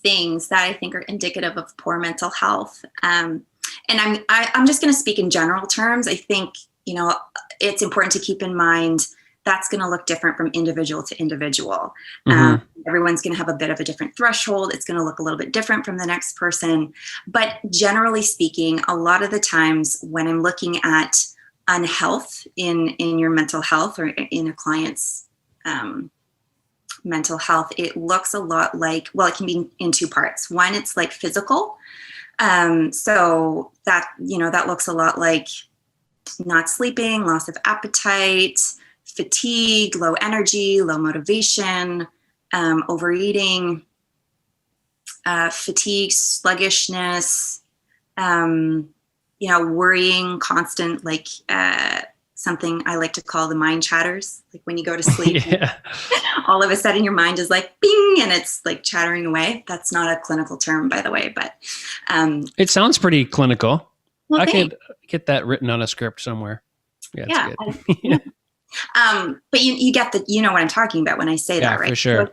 things that I think are indicative of poor mental health. And I'm just going to speak in general terms. I think, it's important to keep in mind that's going to look different from individual to individual. Everyone's going to have a bit of a different threshold. It's going to look a little bit different from the next person. But generally speaking, a lot of the times when I'm looking at unhealth in your mental health or in a client's mental health, it looks a lot like, well, it can be in two parts. One, it's like physical. So that, that looks a lot like not sleeping, loss of appetite, fatigue, low energy, low motivation, overeating, fatigue, sluggishness, worrying, constant, like something I like to call the mind chatters, like when you go to sleep. all of a sudden your mind is like bing and it's like chattering away. That's not a clinical term, by the way, but it sounds pretty clinical. well, I thanks. could get that written on a script somewhere. Yeah, Yeah. it's good. But you get that, you know what I'm talking about when I say that, right? For sure. So,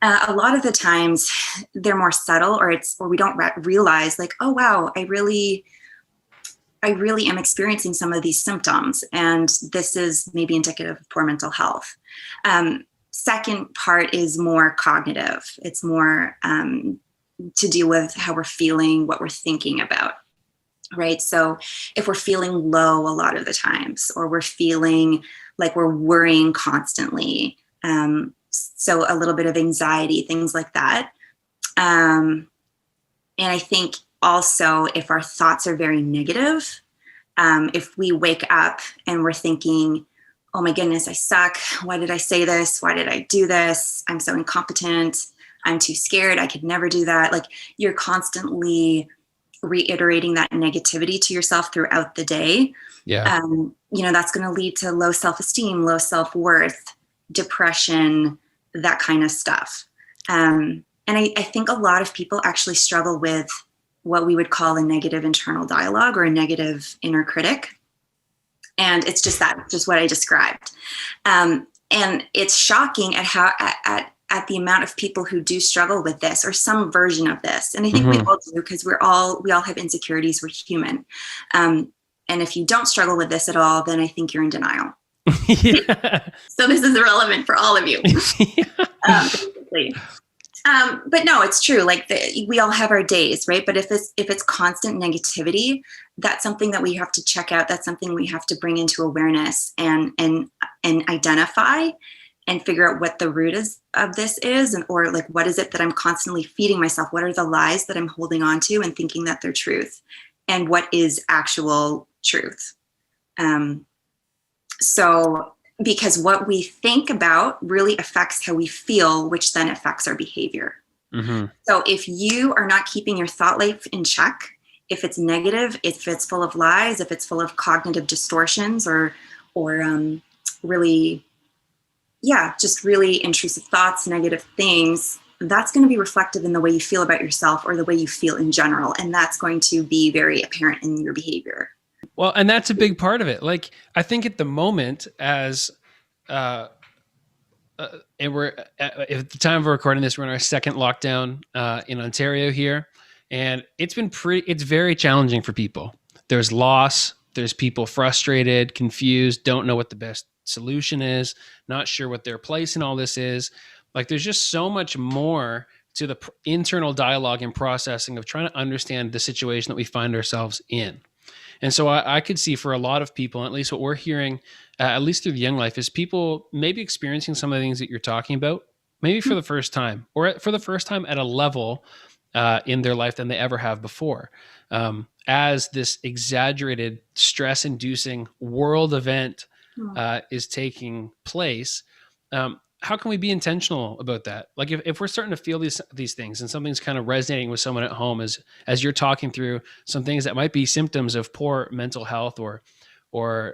a lot of the times they're more subtle, or we don't realize like, oh wow, I really am experiencing some of these symptoms, and this is maybe indicative of poor mental health. Second part is more cognitive. It's more to deal with how we're feeling, what we're thinking about, right? So if we're feeling low a lot of the times, or we're feeling like we're worrying constantly, so a little bit of anxiety, things like that. And I think also if our thoughts are very negative, if we wake up and we're thinking, oh my goodness, I suck. Why did I say this? Why did I do this? I'm so incompetent. I'm too scared. I could never do that. Like, you're constantly reiterating that negativity to yourself throughout the day. Yeah. That's going to lead to low self-esteem, low self-worth, depression, that kind of stuff. And I think a lot of people actually struggle with what we would call a negative internal dialogue, or a negative inner critic. And it's just what I described. And it's shocking at how, at the amount of people who do struggle with this, or some version of this. And I think we all do, because we all have insecurities. We're human. And if you don't struggle with this at all, then I think you're in denial. Yeah. So this is relevant for all of you. Basically. But no, it's true. Like, we all have our days, right? But if it's constant negativity, that's something that we have to check out. That's something we have to bring into awareness and identify, and figure out what the root of this is, or like, what is it that I'm constantly feeding myself? What are the lies that I'm holding on to and thinking that they're truth, and what is actual truth? So, because what we think about really affects how we feel, which then affects our behavior. Mm-hmm. So if you are not keeping your thought life in check, if it's negative, if it's full of lies, if it's full of cognitive distortions, or really intrusive thoughts, negative things, that's going to be reflected in the way you feel about yourself, or the way you feel in general. And that's going to be very apparent in your behavior. Well, and that's a big part of it. Like, I think at the moment, as and we're at the time of recording this, we're in our second lockdown in Ontario here, and it's very challenging for people. There's loss. There's people frustrated, confused, don't know what the best solution is, not sure what their place in all this is. Like, there's just so much more to the internal dialogue and processing of trying to understand the situation that we find ourselves in. And so I could see for a lot of people, at least what we're hearing, at least through the Young Life, is people maybe experiencing some of the things that you're talking about, maybe for the first time, or for the first time at a level in their life than they ever have before. As this exaggerated, stress-inducing world event is taking place, how can we be intentional about that? Like, if we're starting to feel these things, and something's kind of resonating with someone at home as you're talking through some things that might be symptoms of poor mental health, or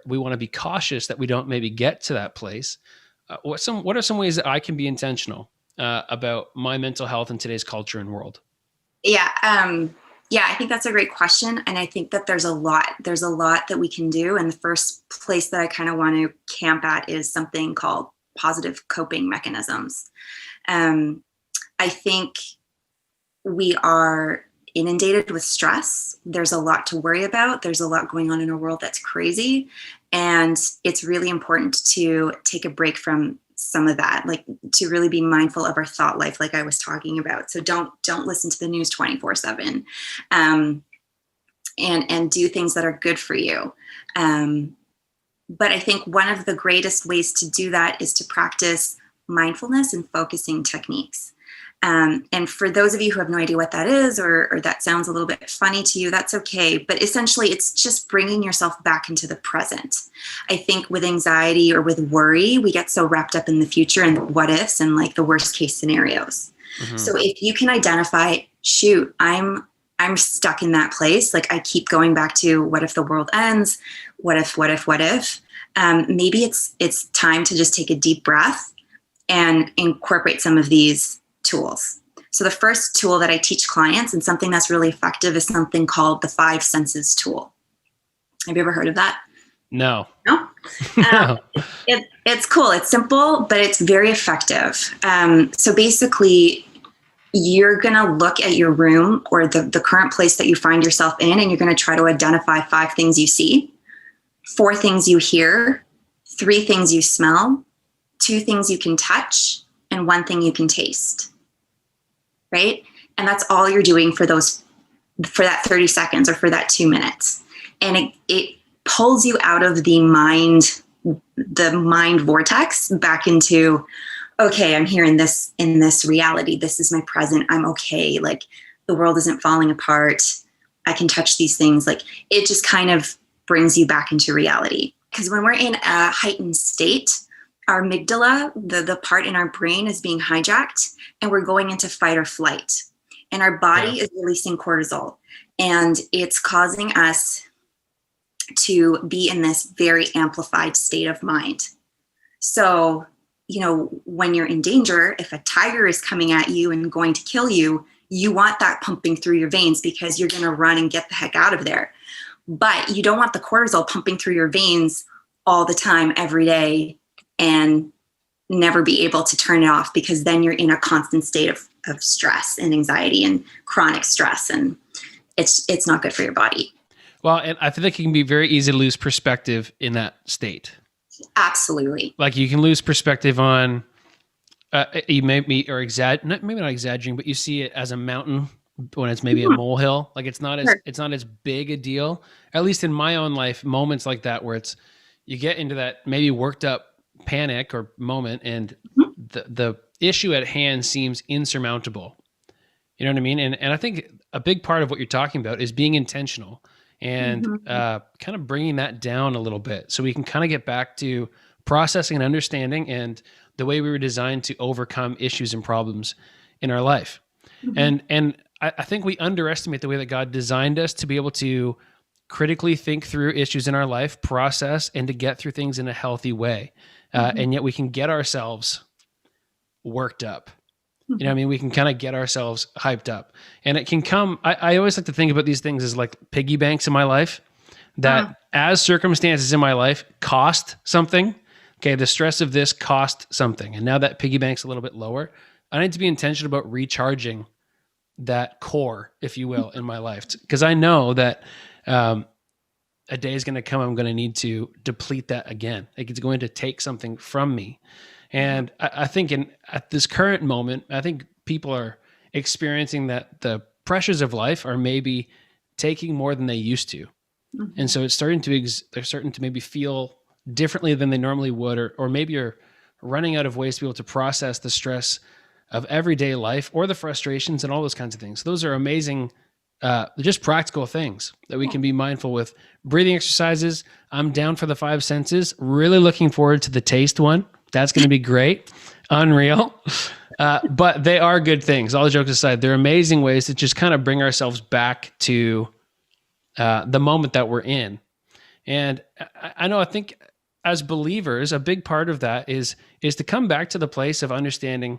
we want to be cautious that we don't maybe get to that place. What are some ways that I can be intentional about my mental health in today's culture and world? Yeah. I think that's a great question. And I think that there's a lot that we can do. And the first place that I kind of want to camp at is something called positive coping mechanisms. I think we are inundated with stress. There's a lot to worry about. There's a lot going on in our world that's crazy. And it's really important to take a break from some of that, like to really be mindful of our thought life, like I was talking about. So don't listen to the news 24/7, and do things that are good for you. But I think one of the greatest ways to do that is to practice mindfulness and focusing techniques. And for those of you who have no idea what that is, or that sounds a little bit funny to you, that's okay. But essentially, it's just bringing yourself back into the present. I think with anxiety or with worry, we get so wrapped up in the future and the what ifs and like the worst case scenarios. Mm-hmm. So if you can identify, shoot, I'm stuck in that place. Like, I keep going back to, what if the world ends? What if? Maybe it's time to just take a deep breath and incorporate some of these tools. So the first tool that I teach clients, and something that's really effective, is something called the 5 senses tool. Have you ever heard of that? No. No? No. It's cool. It's simple, but it's very effective. So basically, you're going to look at your room or the current place that you find yourself in, and you're going to try to identify 5 things you see, 4 things you hear, 3 things you smell, 2 things you can touch, and 1 thing you can taste. Right? And that's all you're doing for that 30 seconds or for that 2 minutes. And it pulls you out of the mind vortex back into, okay, I'm here in this reality. This is my present. I'm okay. Like, the world isn't falling apart. I can touch these things. Like, it just kind of brings you back into reality. Because when we're in a heightened state, our amygdala, the part in our brain, is being hijacked, and we're going into fight or flight. And our body is releasing cortisol, and it's causing us to be in this very amplified state of mind. So, when you're in danger, if a tiger is coming at you and going to kill you, you want that pumping through your veins because you're going to run and get the heck out of there. But you don't want the cortisol pumping through your veins all the time, every day, and never be able to turn it off, because then you're in a constant state of stress and anxiety and chronic stress, and it's not good for your body. Well, and I feel like it can be very easy to lose perspective in that state. Absolutely. Like, you can lose perspective on, you may be, or maybe not exaggerating, but you see it as a mountain when it's maybe a molehill. Like, it's not as big a deal. At least in my own life, moments like that where you get into that maybe worked up panic or moment, and the issue at hand seems insurmountable. You know what I mean? And I think a big part of what you're talking about is being intentional and kind of bringing that down a little bit, so we can kind of get back to processing and understanding and the way we were designed to overcome issues and problems in our life. And I think we underestimate the way that God designed us to be able to critically think through issues in our life, process, and to get through things in a healthy way. And yet we can get ourselves worked up. You know what I mean? We can kind of get ourselves hyped up, and it can come. I always like to think about these things as like piggy banks in my life, that as circumstances in my life cost something, okay, the stress of this cost something. And now that piggy bank's a little bit lower, I need to be intentional about recharging that core, if you will, in my life. Because I know that a day is going to come, I'm going to need to deplete that again. Like, it's going to take something from me. And I think at this current moment, I think people are experiencing that the pressures of life are maybe taking more than they used to. And so it's starting to, they're starting to maybe feel differently than they normally would, or maybe you're running out of ways to be able to process the stress of everyday life or the frustrations and all those kinds of things. Those are amazing, just practical things that we can be mindful with. Breathing exercises. I'm down for the 5 senses. Really looking forward to the taste one. That's going to be great. Unreal. But they are good things. All the jokes aside, they're amazing ways to just kind of bring ourselves back to the moment that we're in. And I think as believers, a big part of that is to come back to the place of understanding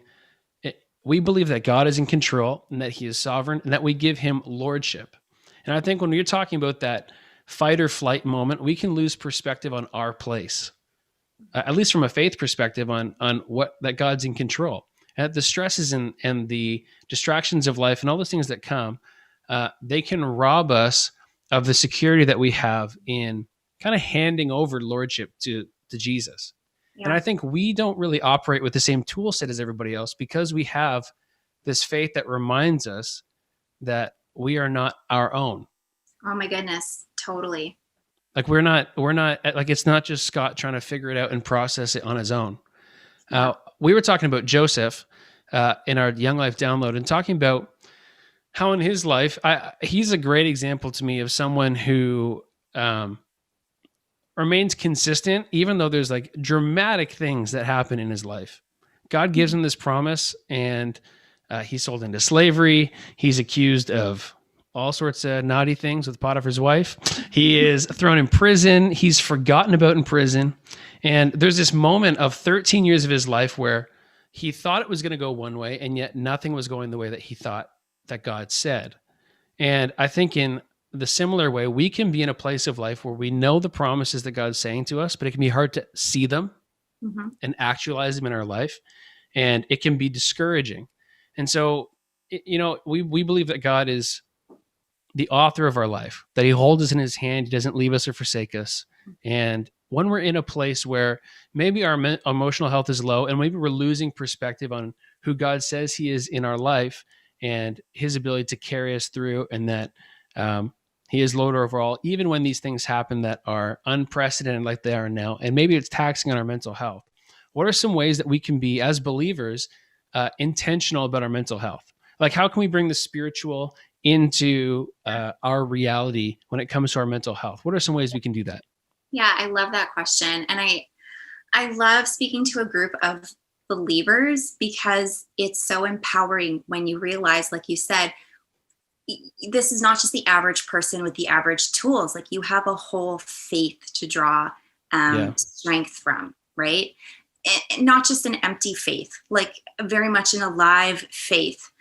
we believe that God is in control and that he is sovereign and that we give him lordship. And I think when you're talking about that fight or flight moment, we can lose perspective on our place, at least from a faith perspective, on what that God's in control. And the stresses and the distractions of life and all those things that come, they can rob us of the security that we have in kind of handing over lordship to Jesus. Yeah. And I think we don't really operate with the same tool set as everybody else because we have this faith that reminds us that we are not our own. Oh my goodness, totally. Like we're not like, it's not just Scott trying to figure it out and process it on his own. We were talking about Joseph in our Young Life download and talking about how in his life, he's a great example to me of someone who remains consistent, even though there's like dramatic things that happen in his life. God gives him this promise, and he's sold into slavery. He's accused of all sorts of naughty things with Potiphar's wife. He is thrown in prison. He's forgotten about in prison. And there's this moment of 13 years of his life where he thought it was going to go one way, and yet nothing was going the way that he thought that God said. And I think in the similar way, we can be in a place of life where we know the promises that God's saying to us, but it can be hard to see them and actualize them in our life. And it can be discouraging. And so, we believe that God is the author of our life, that he holds us in his hand. He doesn't leave us or forsake us. And when we're in a place where maybe our emotional health is low and maybe we're losing perspective on who God says he is in our life and his ability to carry us through, and that he is Lord over all, even when these things happen that are unprecedented like they are now, and maybe it's taxing on our mental health, what are some ways that we can be, as believers, intentional about our mental health? Like, how can we bring the spiritual into our reality when it comes to our mental health? What are some ways we can do that? Yeah, I love that question. And I love speaking to a group of believers because it's so empowering when you realize, like you said, this is not just the average person with the average tools. Like, you have a whole faith to draw strength from, right? And not just an empty faith, like very much an alive faith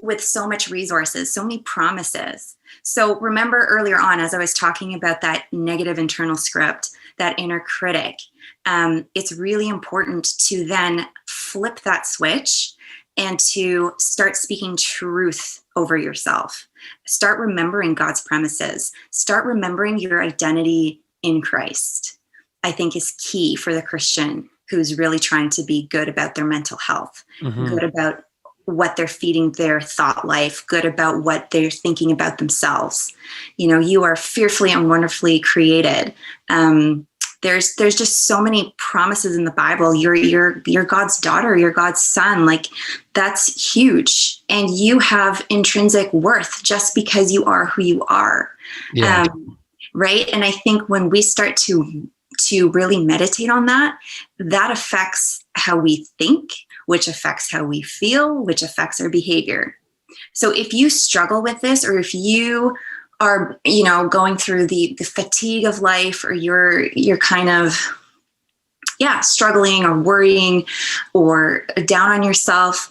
with so much resources, so many promises. So remember earlier on, as I was talking about that negative internal script, that inner critic, it's really important to then flip that switch and to start speaking truth over yourself. Start remembering God's promises. Start remembering your identity in Christ, I think, is key for the Christian who's really trying to be good about their mental health, good about what they're feeding their thought life, good about what they're thinking about themselves. You are fearfully and wonderfully created. There's just so many promises in the Bible. You're God's daughter, you're God's son. Like, that's huge. And you have intrinsic worth just because you are who you are. Yeah. Right. And I think when we start to really meditate on that, that affects how we think, which affects how we feel, which affects our behavior. So if you struggle with this, or if you are, going through the fatigue of life, or you're kind of, struggling or worrying or down on yourself,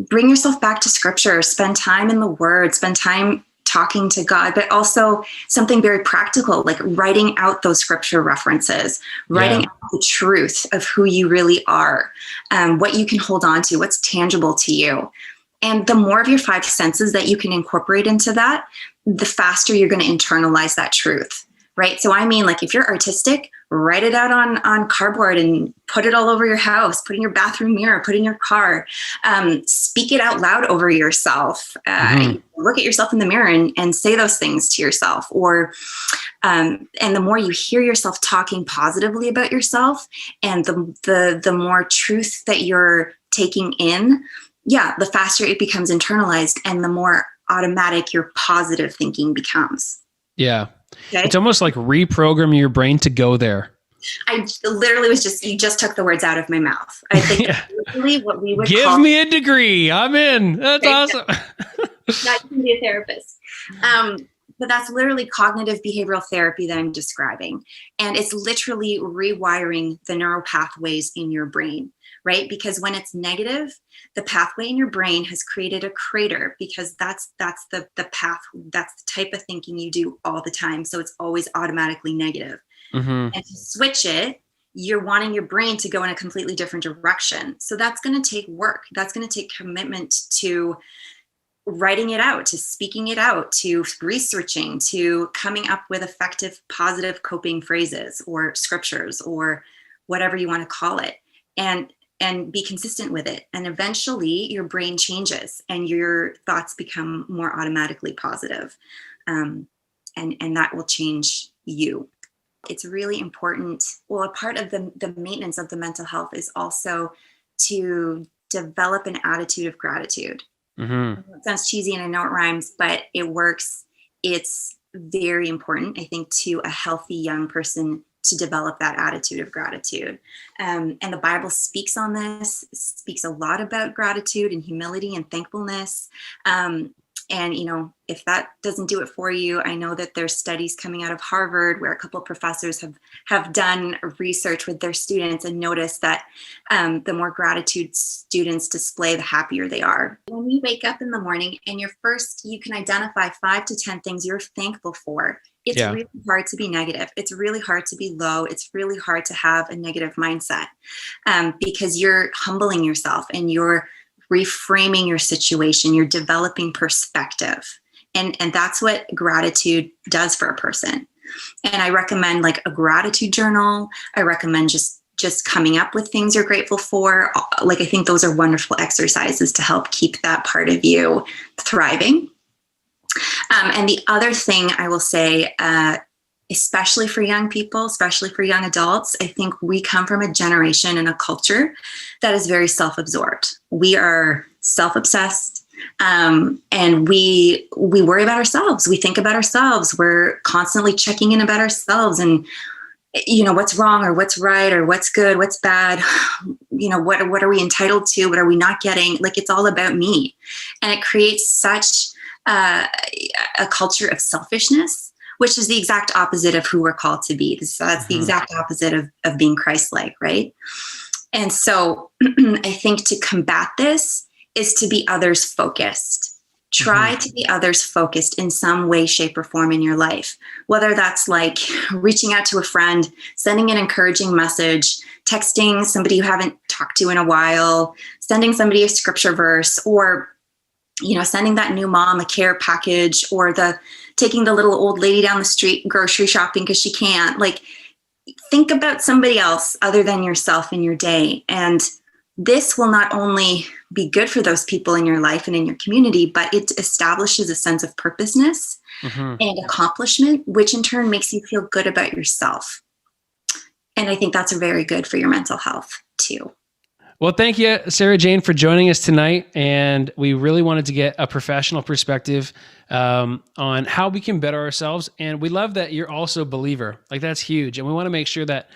bring yourself back to scripture, spend time in the word, spend time talking to God, but also something very practical, like writing out those scripture references, writing out the truth of who you really are, what you can hold on to, what's tangible to you. And the more of your five senses that you can incorporate into that, the faster you're going to internalize that truth, right? So I mean, like, if you're artistic, write it out on cardboard and put it all over your house, put it in your bathroom mirror, put it in your car, speak it out loud over yourself. Look at yourself in the mirror and say those things to yourself. Or, and the more you hear yourself talking positively about yourself, and the more truth that you're taking in, the faster it becomes internalized, and the more automatic your positive thinking becomes. Yeah. Okay? It's almost like reprogram your brain to go there. I literally you just took the words out of my mouth. I think literally what we would give me a degree. I'm in. That's awesome. That can be a therapist. But that's literally cognitive behavioral therapy that I'm describing. And it's literally rewiring the neural pathways in your brain, right? Because when it's negative, the pathway in your brain has created a crater, because that's the path, that's the type of thinking you do all the time. So it's always automatically negative. And to switch it, you're wanting your brain to go in a completely different direction. So that's going to take work. That's going to take commitment to writing it out, to speaking it out, to researching, to coming up with effective, positive coping phrases or scriptures or whatever you want to call it, and be consistent with it. And eventually your brain changes and your thoughts become more automatically positive. And that will change you. It's really important. Well, a part of the maintenance of the mental health is also to develop an attitude of gratitude. It sounds cheesy and I know it rhymes, but it works. It's very important, I think, to a healthy young person to develop that attitude of gratitude. And the Bible speaks on this, speaks a lot about gratitude and humility and thankfulness. And And, if that doesn't do it for you, I know that there's studies coming out of Harvard where a couple of professors have done research with their students and noticed that the more gratitude students display, the happier they are. When you wake up in the morning and you can identify 5 to 10 things you're thankful for. It's really hard to be negative. It's really hard to be low. It's really hard to have a negative mindset because you're humbling yourself and you're reframing your situation. You're developing perspective. And that's what gratitude does for a person. And I recommend like a gratitude journal. I recommend just coming up with things you're grateful for. Like, I think those are wonderful exercises to help keep that part of you thriving. And the other thing I will say, especially for young people, especially for young adults, I think we come from a generation and a culture that is very self-absorbed. We are self-obsessed. And we worry about ourselves. We think about ourselves. We're constantly checking in about ourselves and, what's wrong or what's right or what's good, what's bad, what are we entitled to? What are we not getting? Like, it's all about me. And it creates such a culture of selfishness, which is the exact opposite of who we're called to be. So that's the exact opposite of being Christ-like, right? And so I think to combat this is to be others focused. Try to be others focused in some way, shape, or form in your life. Whether that's like reaching out to a friend, sending an encouraging message, texting somebody you haven't talked to in a while, sending somebody a scripture verse, or sending that new mom a care package, or taking the little old lady down the street grocery shopping because she can't. Like, think about somebody else other than yourself in your day. And this will not only be good for those people in your life and in your community, but it establishes a sense of purposeness and accomplishment, which in turn makes you feel good about yourself. And I think that's very good for your mental health too. Well, thank you, Sarah Jane, for joining us tonight. And we really wanted to get a professional perspective on how we can better ourselves. And we love that you're also a believer. Like, that's huge. And we want to make sure that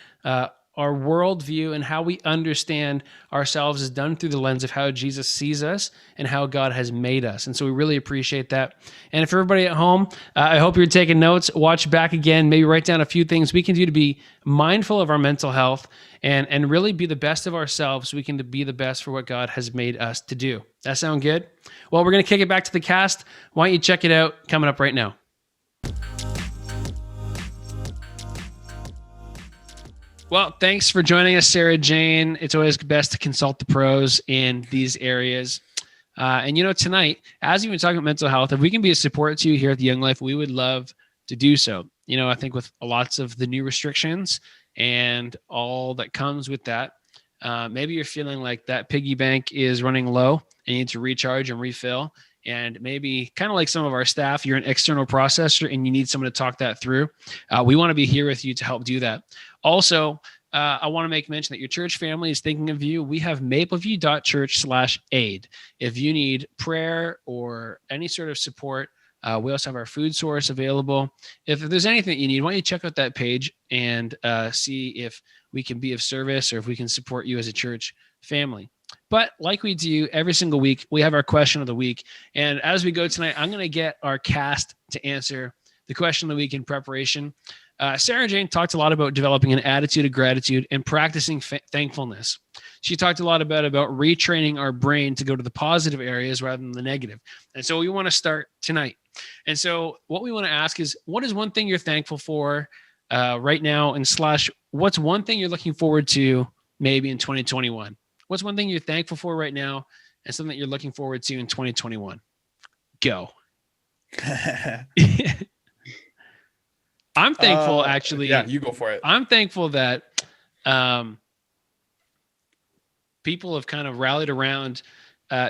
our worldview and how we understand ourselves is done through the lens of how Jesus sees us and how God has made us. And so we really appreciate that. And for everybody at home, I hope you're taking notes. Watch back again, maybe write down a few things we can do to be mindful of our mental health and really be the best of ourselves so we can be the best for what God has made us to do. That sound good? Well, we're going to kick it back to the cast. Why don't you check it out? Coming up right now. Well, thanks for joining us, Sarah Jane. It's always best to consult the pros in these areas. And tonight, as we've been talking about mental health, if we can be a support to you here at the Young Life, we would love to do so. I think with lots of the new restrictions and all that comes with that, maybe you're feeling like that piggy bank is running low and you need to recharge and refill. And maybe kind of like some of our staff, you're an external processor and you need someone to talk that through. We want to be here with you to help do that. Also, I want to make mention that your church family is thinking of you. We have mapleview.church/aid. If you need prayer or any sort of support, we also have our food source available. If there's anything that you need, why don't you check out that page and see if we can be of service or if we can support you as a church family. But like we do every single week, we have our question of the week. And as we go tonight, I'm going to get our cast to answer the question of the week in preparation. Sarah Jane talked a lot about developing an attitude of gratitude and practicing thankfulness. She talked a lot about retraining our brain to go to the positive areas rather than the negative. And so we want to start tonight. And so what we want to ask is, what is one thing you're thankful for right now? And / what's one thing you're looking forward to maybe in 2021? What's one thing you're thankful for right now and something that you're looking forward to in 2021? Go. I'm thankful, actually. Yeah, you go for it. I'm thankful that people have kind of rallied around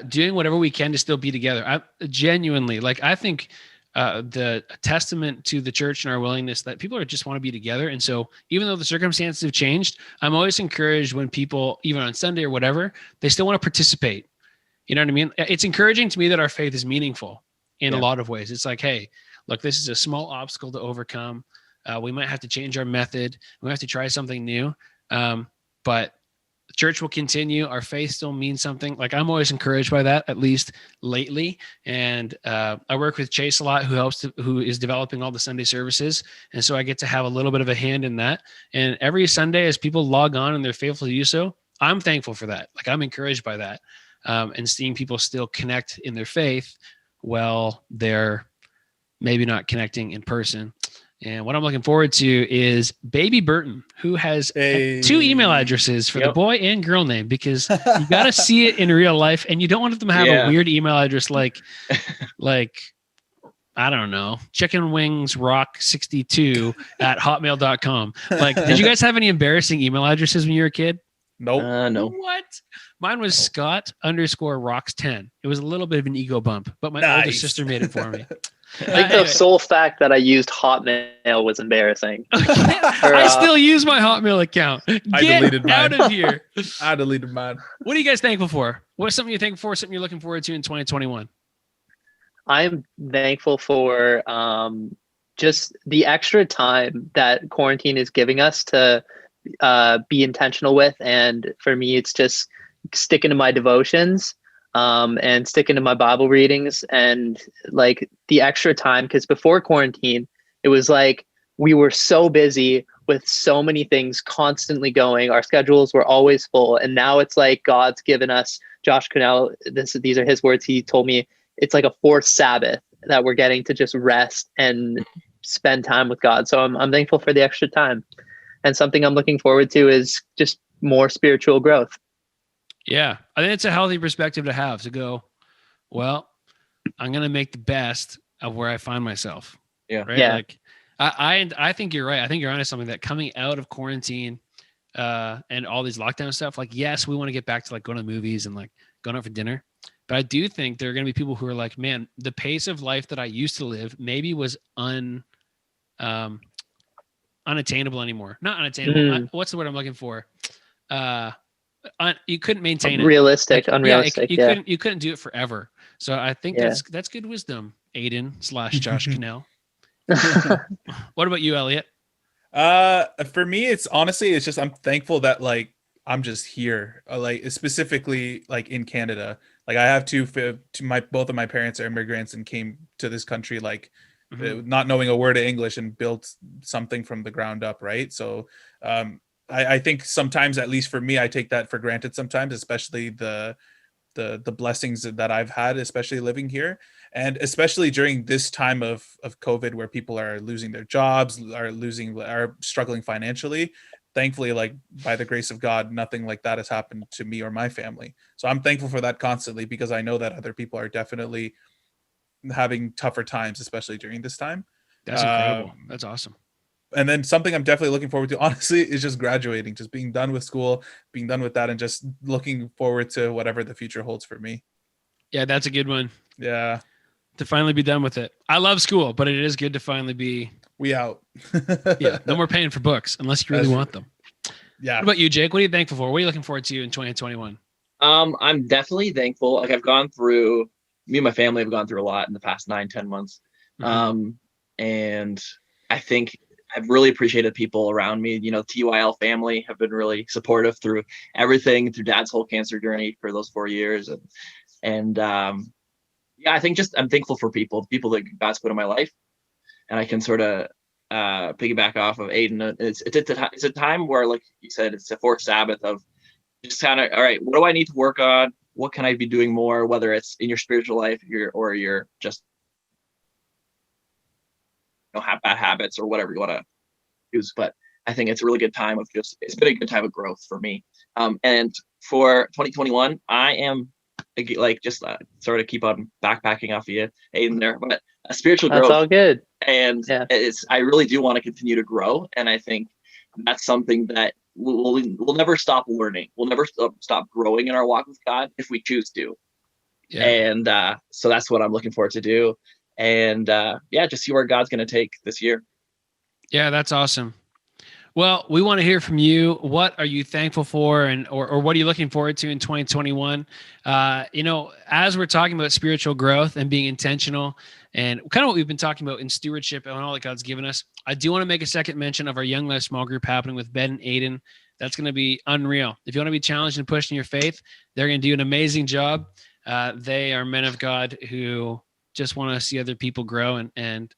doing whatever we can to still be together. I genuinely, I think the testament to the church and our willingness that people just want to be together. And so even though the circumstances have changed, I'm always encouraged when people, even on Sunday or whatever, they still want to participate. You know what I mean? It's encouraging to me that our faith is meaningful in a lot of ways. It's like, hey, look, this is a small obstacle to overcome. We might have to change our method. We might have to try something new. But church will continue. Our faith still means something. Like I'm always encouraged by that, at least lately. And I work with Chase a lot, who is developing all the Sunday services. And so I get to have a little bit of a hand in that. And every Sunday, as people log on and they're faithful to do so, I'm thankful for that. Like I'm encouraged by that. And seeing people still connect in their faith while they're maybe not connecting in person. And what I'm looking forward to is Baby Burton, who has 2 email addresses for the boy and girl name, because you got to see it in real life, and you don't want them to have a weird email address like I don't know, chicken wings rock 62 at hotmail.com. Like, did you guys have any embarrassing email addresses when you were a kid? Nope. No. What? Mine was Scott_rocks10. It was a little bit of an ego bump, but my older sister made it for me. I think the sole fact that I used Hotmail was embarrassing. I still use my Hotmail account. I deleted mine. Out of here. I deleted mine. What are you guys thankful for? What's something you're thankful for? Something you're looking forward to in 2021? I'm thankful for just the extra time that quarantine is giving us to be intentional with. And for me, it's just sticking to my devotions. And sticking to my Bible readings and like the extra time. Because before quarantine, it was like we were so busy with so many things constantly going. Our schedules were always full. And now it's like God's given us, Josh Connell, these are his words. He told me it's like a 4th Sabbath that we're getting to just rest and spend time with God. So I'm thankful for the extra time. And something I'm looking forward to is just more spiritual growth. Yeah, I think it's a healthy perspective to have, to go, well, I'm going to make the best of where I find myself. Yeah. Right. Yeah. Like I think you're right. I think you're onto something, that coming out of quarantine and all these lockdown stuff, like, yes, we want to get back to like going to movies and like going out for dinner. But I do think there are going to be people who are like, man, the pace of life that I used to live maybe was unattainable anymore. Not unattainable. Mm-hmm. What's the word I'm looking for? You couldn't maintain it. Unrealistic. You couldn't do it forever. So I think that's good wisdom, Aiden/Josh Cannell. What about you, Elliot? For me, it's just I'm thankful that like I'm just here. Like specifically like in Canada. Like I have both of my parents are immigrants and came to this country like not knowing a word of English and built something from the ground up, right? So I think sometimes, at least for me, I take that for granted sometimes, especially the blessings that I've had, especially living here. And especially during this time of COVID, where people are losing their jobs, are struggling financially. Thankfully, like by the grace of God, nothing like that has happened to me or my family. So I'm thankful for that constantly, because I know that other people are definitely having tougher times, especially during this time. That's incredible. That's awesome. And then something I'm definitely looking forward to, honestly, is just graduating, just being done with school, being done with that, and just looking forward to whatever the future holds for me. Yeah, that's a good one. Yeah. To finally be done with it. I love school, but it is good to finally be... We out. Yeah, no more paying for books unless you really want them. Yeah. What about you, Jake? What are you thankful for? What are you looking forward to in 2021? I'm definitely thankful. Like me and my family have gone through a lot in the past 9-10 months. Mm-hmm. And I think I've really appreciated people around me. You know, TYL family have been really supportive through everything, through Dad's whole cancer journey for those 4 years. And I think just I'm thankful for people that God's put in my life. And I can sort of piggyback off of Aiden. It's a time where, like you said, it's a 4th Sabbath of just kind of, all right, what do I need to work on? What can I be doing more, whether it's in your spiritual life or you're just have bad habits or whatever you want to use. But I think it's a really good time it's been a good time of growth for me. And for 2021, I am like just sort of keep on backpacking off of you, Aiden, there, but a spiritual growth. That's all good. And I really do want to continue to grow. And I think that's something that we'll never stop learning. We'll never stop growing in our walk with God if we choose to. Yeah. And so that's what I'm looking forward to do. And just see where God's going to take this year. Yeah, that's awesome. Well, we want to hear from you. What are you thankful for, or what are you looking forward to in 2021? As we're talking about spiritual growth and being intentional, and kind of what we've been talking about in stewardship and all that God's given us, I do want to make a second mention of our Young Life small group happening with Ben and Aiden That's going to be unreal. If you want to be challenged and pushed in your faith, they're going to do an amazing job. They are men of God who just want to see other people grow and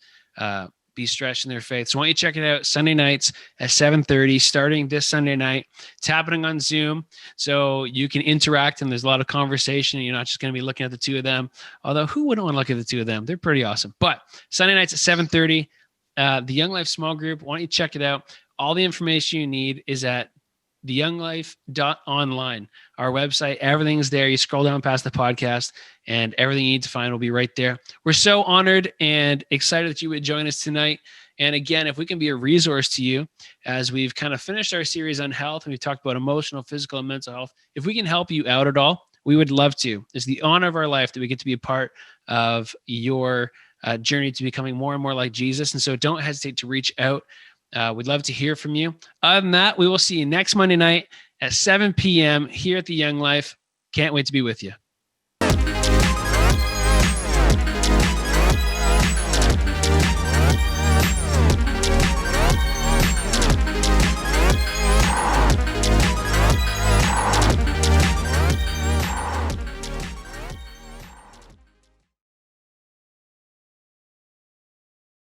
be stretched in their faith. So why don't you check it out Sunday nights at 7:30, starting this Sunday night. It's happening on Zoom, so you can interact and there's a lot of conversation. You're not just going to be looking at the two of them, although who wouldn't want to look at the two of them? They're pretty awesome. But Sunday nights at 7:30, the Young Life Small Group, why don't you check it out? All the information you need is at theyounglife.online, our website. Everything's there. You scroll down past the podcast and everything you need to find will be right there. We're so honored and excited that you would join us tonight. And again, if we can be a resource to you as we've kind of finished our series on health and we've talked about emotional, physical, and mental health, if we can help you out at all, we would love to. It's the honor of our life that we get to be a part of your journey to becoming more and more like Jesus. And so don't hesitate to reach out. We'd love to hear from you. Other than that, we will see you next Monday night at 7 p.m. here at the Young Life. Can't wait to be with you.